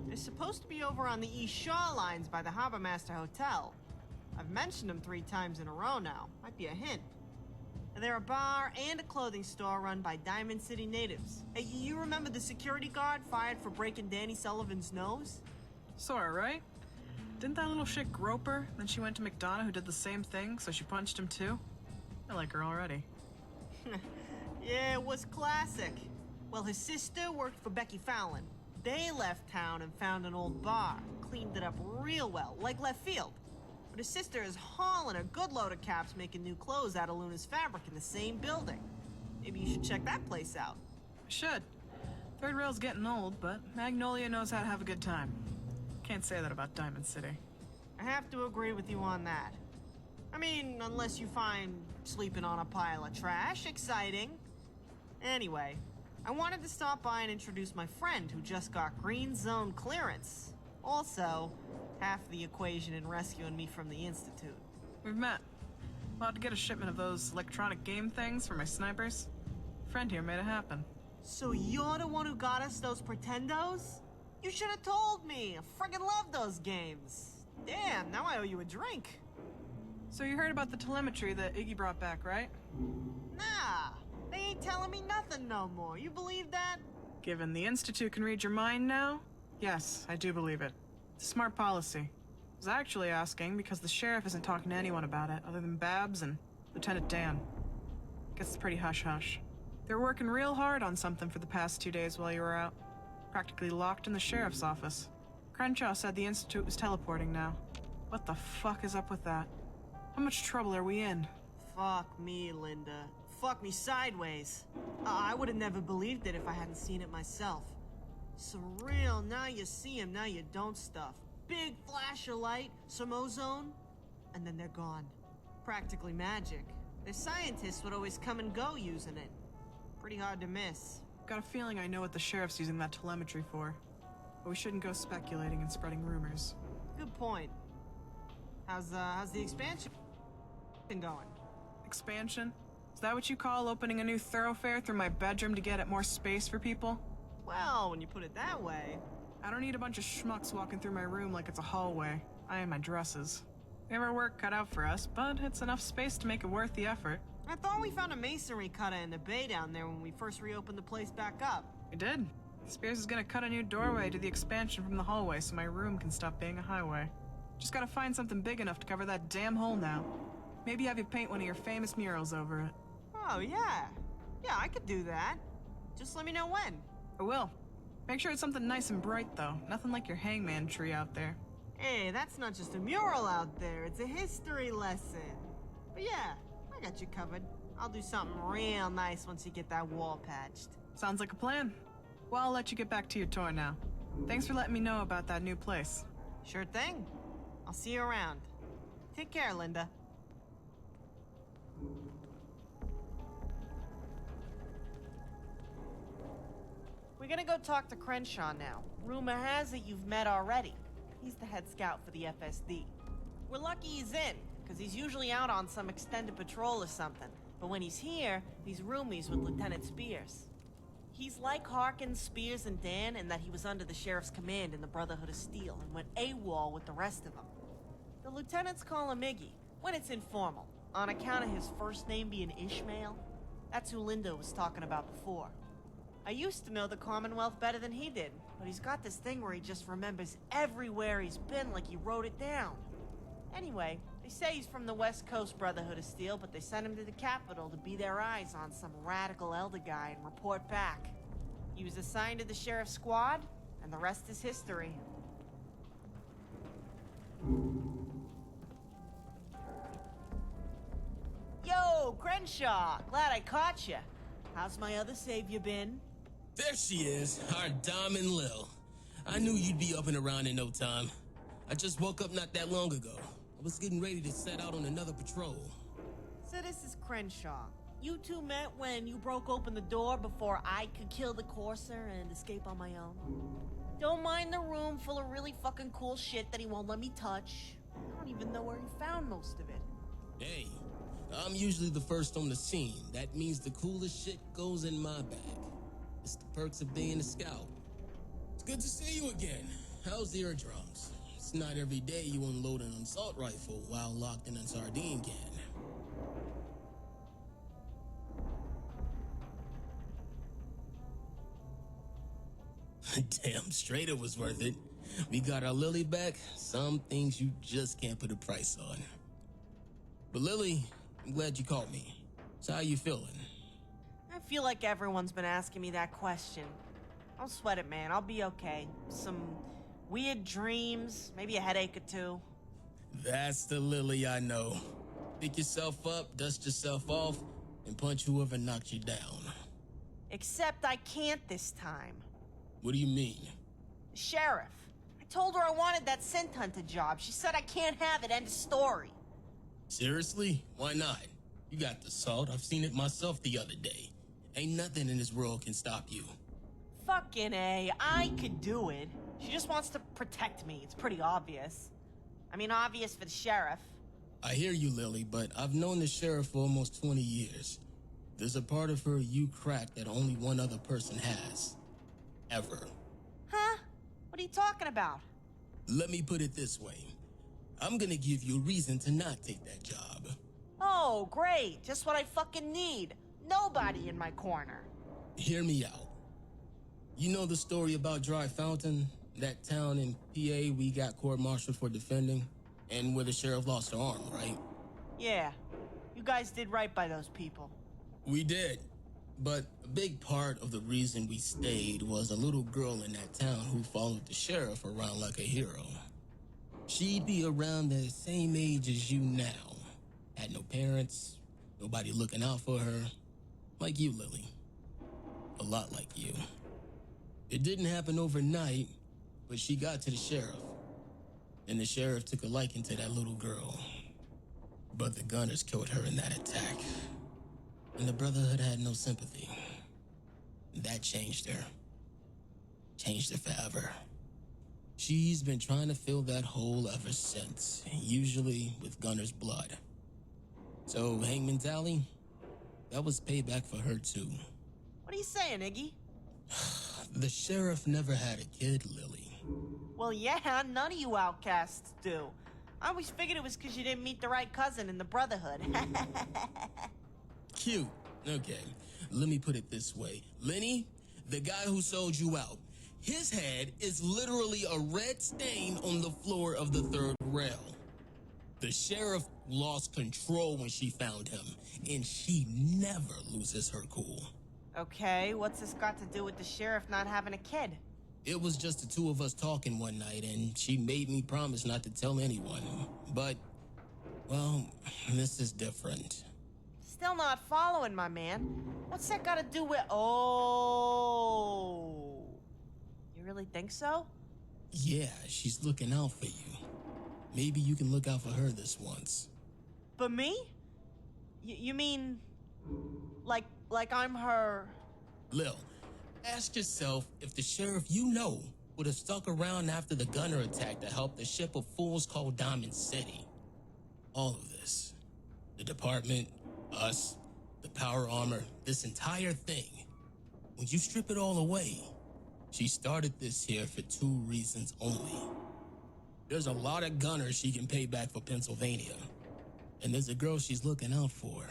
They're supposed to be over on the East Shore lines by the Harbor Master Hotel. I've mentioned them 3 times in a row now. Might be a hint. They're a bar and a clothing store run by Diamond City natives. Hey, you remember the security guard fired for breaking Danny Sullivan's nose? Sorta, right? Didn't that little shit grope her? Then she went to McDonough who did the same thing, so she punched him too? I like her already. Yeah, it was classic. Well, his sister worked for Becky Fallon. They left town and found an old bar, cleaned it up real well, like left field. But his sister is hauling a good load of caps making new clothes out of Luna's fabric in the same building. Maybe you should check that place out. I should. Third rail's getting old, but Magnolia knows how to have a good time. Can't say that about Diamond City. I have to agree with you on that. I mean, unless you find sleeping on a pile of trash exciting. Anyway, I wanted to stop by and introduce my friend who just got green zone clearance. Also, half the equation in rescuing me from the Institute. We've met. About to get a shipment of those electronic game things for my snipers. Friend here made it happen. So you're the one who got us those Pretendos? You should have told me. I friggin' love those games. Damn, now I owe you a drink. So you heard about the telemetry that Iggy brought back, right? Nah, they ain't telling me nothing no more. You believe that? Given the Institute can read your mind now? Yes, I do believe it. It's a smart policy. I was actually asking because the sheriff isn't talking to anyone about it other than Babs and Lieutenant Dan. Guess it's pretty hush-hush. They were working real hard on something for the past 2 days while you were out. Practically locked in the sheriff's office. Crenshaw said the Institute was teleporting now. What the fuck is up with that? How much trouble are we in? Fuck me, Linda. Fuck me sideways. I would have never believed it if I hadn't seen it myself. Some real now you see him, now you don't stuff. Big flash of light, some ozone, and then they're gone. Practically magic. The scientists would always come and go using it. Pretty hard to miss. Got a feeling I know what the sheriff's using that telemetry for. But we shouldn't go speculating and spreading rumors. Good point. How's the expansion been going? Expansion? Is that what you call opening a new thoroughfare through my bedroom to get at more space for people? Well, when you put it that way. I don't need a bunch of schmucks walking through my room like it's a hallway. I and my dresses. We have our work cut out for us, but it's enough space to make it worth the effort. I thought we found a masonry cutter in the bay down there when we first reopened the place back up. We did. Spears is gonna cut a new doorway to the expansion from the hallway so my room can stop being a highway. Just gotta find something big enough to cover that damn hole now. Maybe have you paint one of your famous murals over it. Oh, yeah. Yeah, I could do that. Just let me know when. I will. Make sure it's something nice and bright, though. Nothing like your hangman tree out there. Hey, that's not just a mural out there. It's a history lesson. But yeah, I got you covered. I'll do something real nice once you get that wall patched. Sounds like a plan. Well, I'll let you get back to your tour now. Thanks for letting me know about that new place. Sure thing. I'll see you around. Take care, Linda. We're gonna go talk to Crenshaw now. Rumor has it you've met already. He's the head scout for the FSD. We're lucky he's in, because he's usually out on some extended patrol or something. But when he's here, he's roomies with Lieutenant Spears. He's like Harkins, Spears, and Dan in that he was under the sheriff's command in the Brotherhood of Steel and went AWOL with the rest of them. The lieutenants call him Iggy, when it's informal, on account of his first name being Ishmael. That's who Linda was talking about before. I used to know the Commonwealth better than he did, but he's got this thing where he just remembers everywhere he's been like he wrote it down. Anyway, they say he's from the West Coast Brotherhood of Steel, but they sent him to the capital to be their eyes on some radical elder guy and report back. He was assigned to the sheriff's squad, and the rest is history. Yo, Crenshaw! Glad I caught you. How's my other savior been? There she is, our Diamond Lil. I knew you'd be up and around in no time. I just woke up not that long ago. I was getting ready to set out on another patrol. So this is Crenshaw. You two met when you broke open the door before I could kill the Courser and escape on my own. Don't mind the room full of really fucking cool shit that he won't let me touch. I don't even know where he found most of it. Hey, I'm usually the first on the scene. That means the coolest shit goes in my bag. It's the perks of being a scout. It's good to see you again. How's the eardrums? It's not every day you unload an assault rifle while locked in a sardine can. Damn straight it was worth it. We got our Lily back. Some things you just can't put a price on. But Lily, I'm glad you called me. So how you feeling? I feel like everyone's been asking me that question. Don't sweat it, man. I'll be okay. Some weird dreams, maybe a headache or two. That's the Lily I know. Pick yourself up, dust yourself off, and punch whoever knocked you down. Except I can't this time. What do you mean? The sheriff. I told her I wanted that scent hunter job. She said I can't have it, end of story. Seriously? Why not? You got the salt. I've seen it myself the other day. Ain't nothing in this world can stop you. Fucking A, I could do it. She just wants to protect me. It's pretty obvious. I mean, obvious for the sheriff. I hear you, Lily, but I've known the sheriff for almost 20 years. There's a part of her you crack that only one other person has. Ever. Huh? What are you talking about? Let me put it this way. I'm gonna give you a reason to not take that job. Oh, great. Just what I fucking need. Nobody in my corner. Hear me out. You know the story about Dry Fountain? That town in PA we got court-martialed for defending? And where the sheriff lost her arm, right? Yeah. You guys did right by those people. We did. But a big part of the reason we stayed was a little girl in that town who followed the sheriff around like a hero. She'd be around the same age as you now. Had no parents, nobody looking out for her. Like you, Lily. A lot like you. It didn't happen overnight, but she got to the sheriff. And the sheriff took a liking to that little girl. But the gunners killed her in that attack. And the Brotherhood had no sympathy. That changed her. Changed her forever. She's been trying to fill that hole ever since, usually with Gunner's blood. So, Hangman Tally, that was payback for her too. What are you saying, Iggy? The sheriff never had a kid, Lily. Well, yeah, none of you outcasts do. I always figured it was because you didn't meet the right cousin in the Brotherhood. Cute. Okay, let me put it this way. Lenny, the guy who sold you out, his head is literally a red stain on the floor of the third rail. The sheriff lost control when she found him, and she never loses her cool. Okay, what's this got to do with the sheriff not having a kid? It was just the two of us talking one night, and she made me promise not to tell anyone. But, well, this is different. Still not following, my man. What's that got to do with... Oh... You really think so? Yeah, she's looking out for you. Maybe you can look out for her this once. But me? You mean... Like I'm her... Lil, ask yourself if the sheriff you know would have stuck around after the gunner attack to help the ship of fools called Diamond City. All of this. The department, us, the power armor, this entire thing. When you strip it all away, she started this here for two reasons only. There's a lot of gunners she can pay back for Pennsylvania. And there's a girl she's looking out for.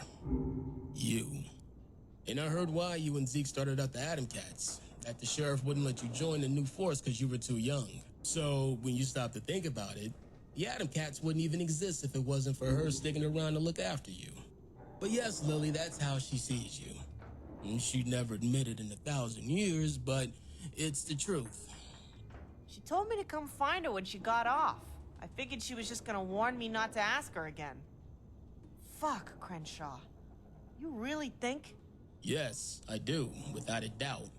You. And I heard why you and Zeke started up the Atom Cats. That the sheriff wouldn't let you join the new force because you were too young. So, when you stop to think about it, the Atom Cats wouldn't even exist if it wasn't for her sticking around to look after you. But yes, Lily, that's how she sees you. And she'd never admit it in 1,000 years, but it's the truth. She told me to come find her when she got off. I figured she was just gonna warn me not to ask her again. Fuck, Crenshaw. You really think? Yes, I do, without a doubt.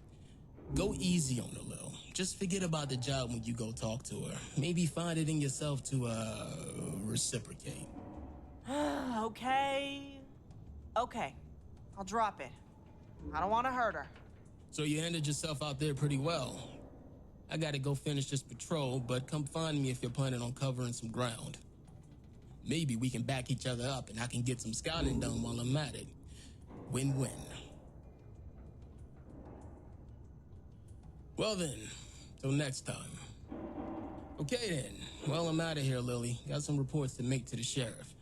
Go easy on her, Lil. Just forget about the job when you go talk to her. Maybe find it in yourself to, reciprocate. Okay. Okay. I'll drop it. I don't want to hurt her. So you handled yourself out there pretty well. I gotta go finish this patrol, but come find me if you're planning on covering some ground. Maybe we can back each other up and I can get some scouting done while I'm at it. Win-win. Well then, till next time. Okay then, well I'm out of here, Lily. Got some reports to make to the sheriff.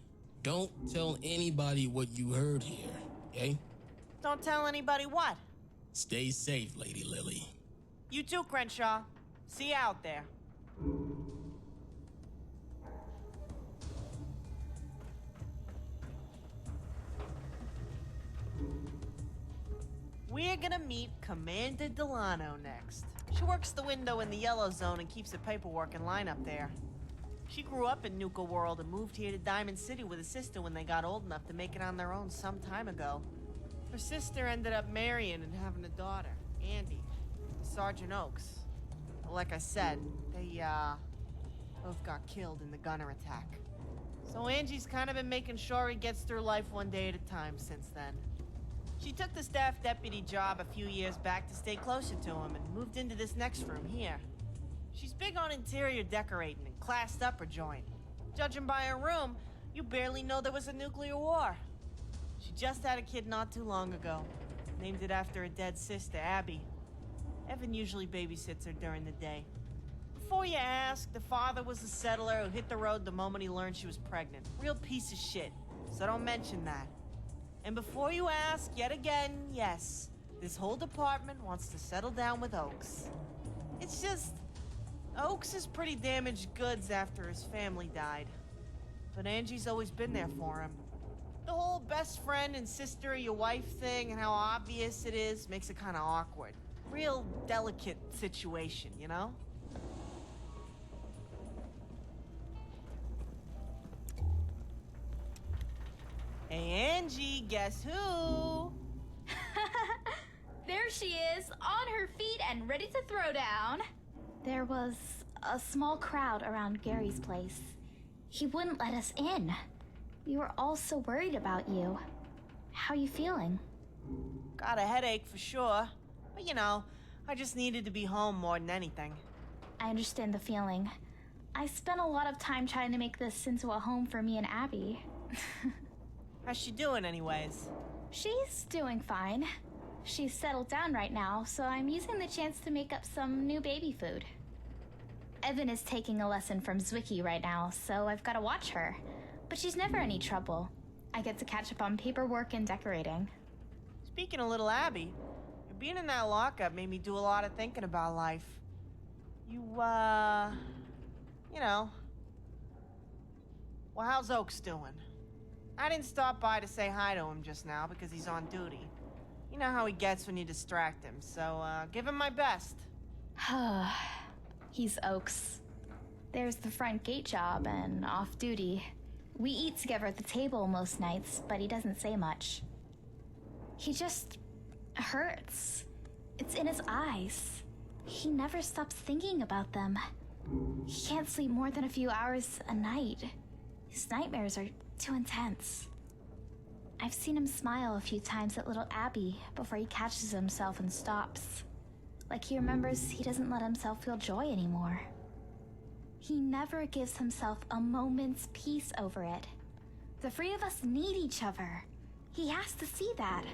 Don't tell anybody what you heard here, okay? Don't tell anybody what? Stay safe, Lady Lily. You too, Crenshaw. See you out there. We're gonna meet Commander Delano next. She works the window in the yellow zone and keeps the paperwork in line up there. She grew up in Nuka World and moved here to Diamond City with a sister when they got old enough to make it on their own some time ago. Her sister ended up marrying and having a daughter, Andy, Sergeant Oaks. But like I said, they, both got killed in the gunner attack. So Angie's kind of been making sure he gets through life one day at a time since then. She took the staff deputy job a few years back to stay closer to him and moved into this next room here. She's big on interior decorating and classed up her joint. Judging by her room, you barely know there was a nuclear war. She just had a kid not too long ago. Named it after her dead sister, Abby. Evan usually babysits her during the day. Before you ask, the father was a settler who hit the road the moment he learned she was pregnant. Real piece of shit, so don't mention that. And before you ask, yet again, yes, this whole department wants to settle down with Oaks. It's just, Oaks is pretty damaged goods after his family died. But Angie's always been there for him. The whole best friend and sister of your wife thing and how obvious it is makes it kind of awkward. Real delicate situation, you know? Hey, Angie, guess who? There she is, on her feet and ready to throw down. There was a small crowd around Gary's place. He wouldn't let us in. We were all so worried about you. How you feeling? Got a headache for sure. But you know, I just needed to be home more than anything. I understand the feeling. I spent a lot of time trying to make this into a home for me and Abby. How's she doing anyways? She's doing fine. She's settled down right now, so I'm using the chance to make up some new baby food. Evan is taking a lesson from Zwicky right now, so I've got to watch her. But she's never any trouble. I get to catch up on paperwork and decorating. Speaking of little Abby, being in that lockup made me do a lot of thinking about life. You know. Well, how's Oaks doing? I didn't stop by to say hi to him just now because he's on duty. You know how he gets when you distract him, so give him my best. He's Oaks. There's the front gate job and off duty. We eat together at the table most nights, but he doesn't say much. He just hurts. It's in his eyes. He never stops thinking about them. He can't sleep more than a few hours a night. His nightmares are too intense. I've seen him smile a few times at little Abby before he catches himself and stops. Like he remembers he doesn't let himself feel joy anymore. He never gives himself a moment's peace over it. The three of us need each other. He has to see that,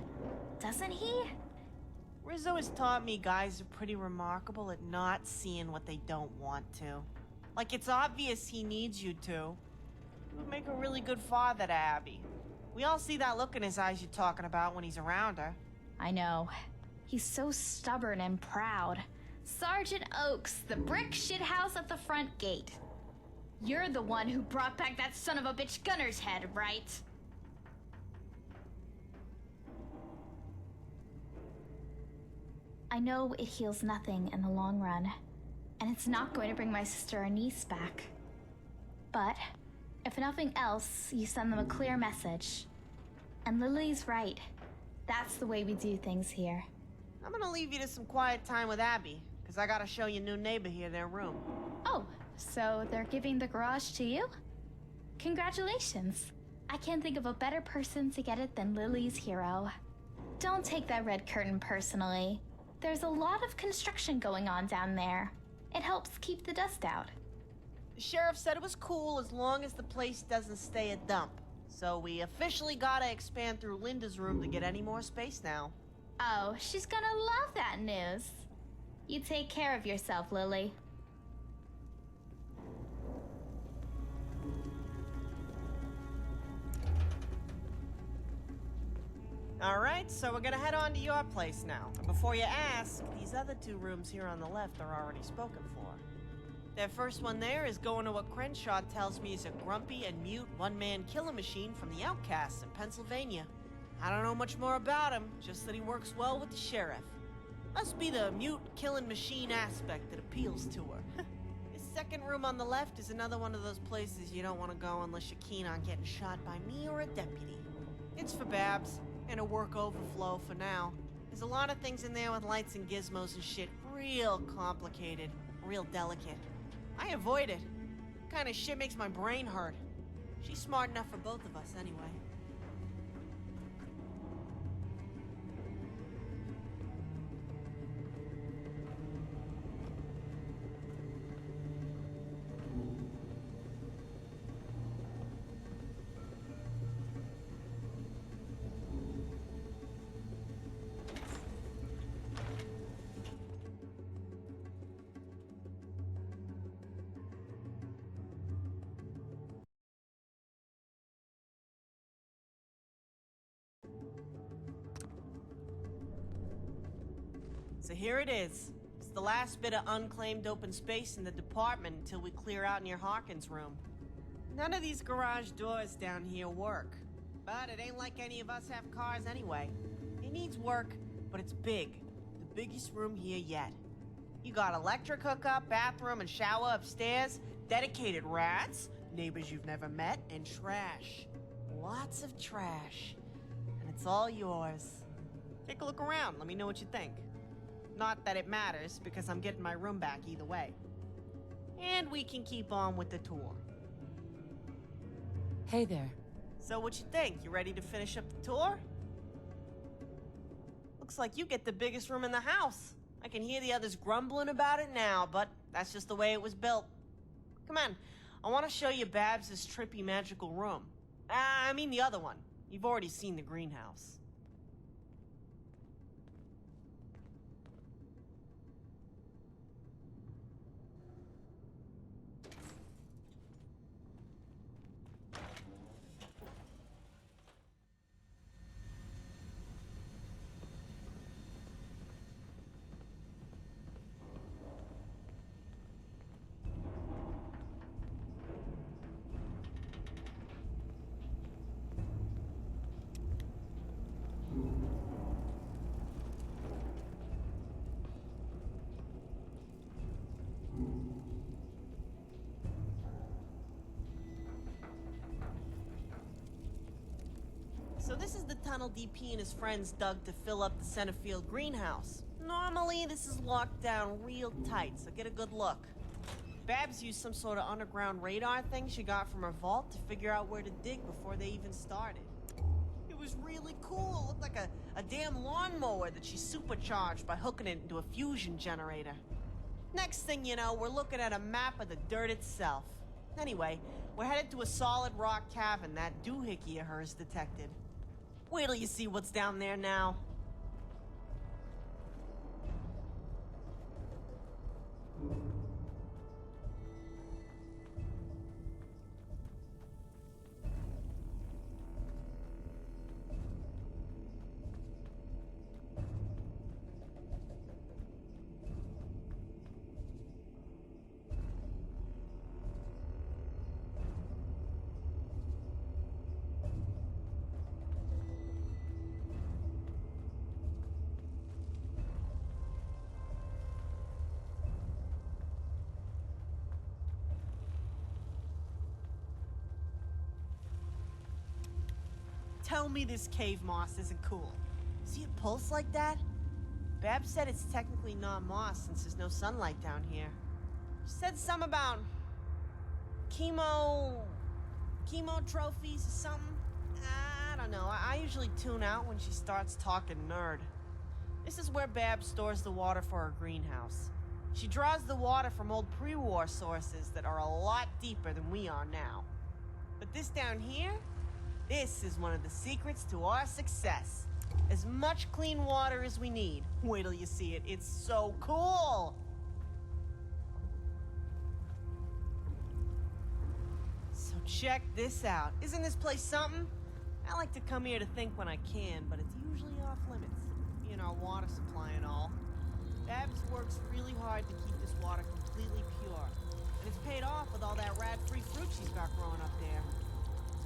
doesn't he? Rizzo has taught me guys are pretty remarkable at not seeing what they don't want to. Like it's obvious he needs you to. You would make a really good father to Abby. We all see that look in his eyes you're talking about when he's around her. I know. He's so stubborn and proud. Sergeant Oaks, the brick shithouse at the front gate. You're the one who brought back that son of a bitch Gunner's head, right? I know it heals nothing in the long run, and it's not going to bring my sister or niece back. But if nothing else, you send them a clear message. And Lily's right. That's the way we do things here. I'm gonna leave you to some quiet time with Abby, because I gotta show your new neighbor here their room. Oh, so they're giving the garage to you? Congratulations. I can't think of a better person to get it than Lily's hero. Don't take that red curtain personally. There's a lot of construction going on down there. It helps keep the dust out. The sheriff said it was cool as long as the place doesn't stay a dump. So we officially gotta expand through Linda's room to get any more space now. Oh, she's gonna love that news. You take care of yourself, Lily. Alright, so we're gonna head on to your place now. And before you ask, these other two rooms here on the left are already spoken for. That first one there is going to what Crenshaw tells me is a grumpy and mute one-man killer machine from the Outcasts in Pennsylvania. I don't know much more about him, just that he works well with the sheriff. Must be the mute killing machine aspect that appeals to her. This second room on the left is another one of those places you don't want to go unless you're keen on getting shot by me or a deputy. It's for Babs, and a work overflow for now. There's a lot of things in there with lights and gizmos and shit real complicated, real delicate. I avoid it. Kind of shit makes my brain hurt. She's smart enough for both of us anyway. So here it is. It's the last bit of unclaimed open space in the department until we clear out near Hawkins' room. None of these garage doors down here work. But it ain't like any of us have cars anyway. It needs work, but it's big. The biggest room here yet. You got electric hookup, bathroom, and shower upstairs, dedicated rats, neighbors you've never met, and trash. Lots of trash. And it's all yours. Take a look around, let me know what you think. Not that it matters, because I'm getting my room back either way. And we can keep on with the tour. Hey there. So what you think? You ready to finish up the tour? Looks like you get the biggest room in the house. I can hear the others grumbling about it now, but that's just the way it was built. Come on, I want to show you Babs' trippy magical room. I mean the other one. You've already seen the greenhouse. So this is the tunnel DP and his friends dug to fill up the center field greenhouse. Normally, this is locked down real tight, so get a good look. Babs used some sort of underground radar thing she got from her vault to figure out where to dig before they even started. It was really cool. It looked like a damn lawnmower that she supercharged by hooking it into a fusion generator. Next thing you know, we're looking at a map of the dirt itself. Anyway, we're headed to a solid rock cavern that doohickey of hers detected. Wait till you see what's down there now. Tell me this cave moss isn't cool. See it pulse like that? Babs said it's technically not moss since there's no sunlight down here. She said something about chemo trophies or something. I don't know. I usually tune out when she starts talking nerd. This is where Babs stores the water for her greenhouse. She draws the water from old pre-war sources that are a lot deeper than we are now. But this down here? This is one of the secrets to our success. As much clean water as we need. Wait till you see it. It's so cool! So check this out. Isn't this place something? I like to come here to think when I can, but it's usually off limits. Being our water supply and all. Babs works really hard to keep this water completely pure. And it's paid off with all that rat-free fruit she's got growing up there.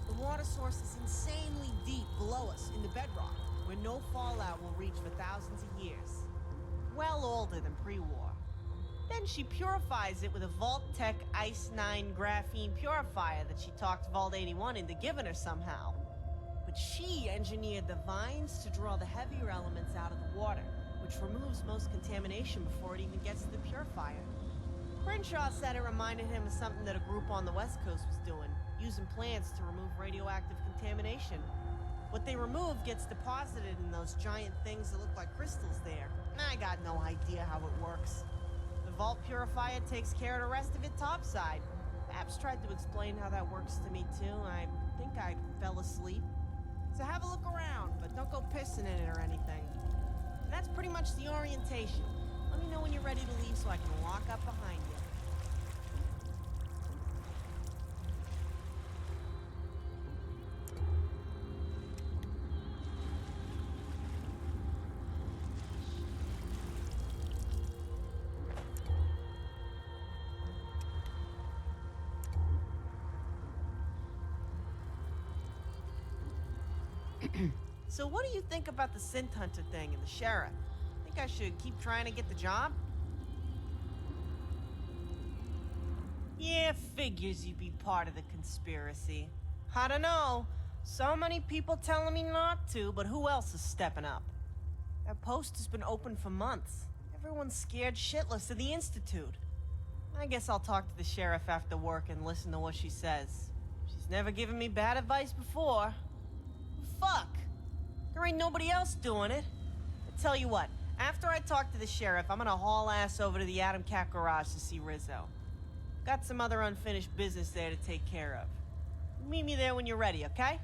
The water source is insanely deep below us in the bedrock, where no fallout will reach for thousands of years. Well older than pre-war. Then she purifies it with a Vault-Tec Ice 9 graphene purifier that she talked Vault 81 into giving her somehow. But she engineered the vines to draw the heavier elements out of the water, which removes most contamination before it even gets to the purifier. Crenshaw said it reminded him of something that a group on the West Coast was doing, using plants to remove radioactive contamination. What they remove gets deposited in those giant things that look like crystals there. I got no idea how it works. The vault purifier takes care of the rest of it topside. Babs tried to explain how that works to me too. I think I fell asleep. So have a look around, but don't go pissing in it or anything. And that's pretty much the orientation. Let me know when you're ready to leave so I can lock up behind you. So what do you think about the synth hunter thing and the sheriff? Think I should keep trying to get the job? Yeah, figures you'd be part of the conspiracy. I don't know. So many people telling me not to, but who else is stepping up? That post has been open for months. Everyone's scared shitless of the Institute. I guess I'll talk to the sheriff after work and listen to what she says. She's never given me bad advice before. Fuck! There ain't nobody else doing it. I tell you what, after I talk to the sheriff, I'm gonna haul ass over to the Adam Cat Garage to see Rizzo. Got some other unfinished business there to take care of. Meet me there when you're ready, okay?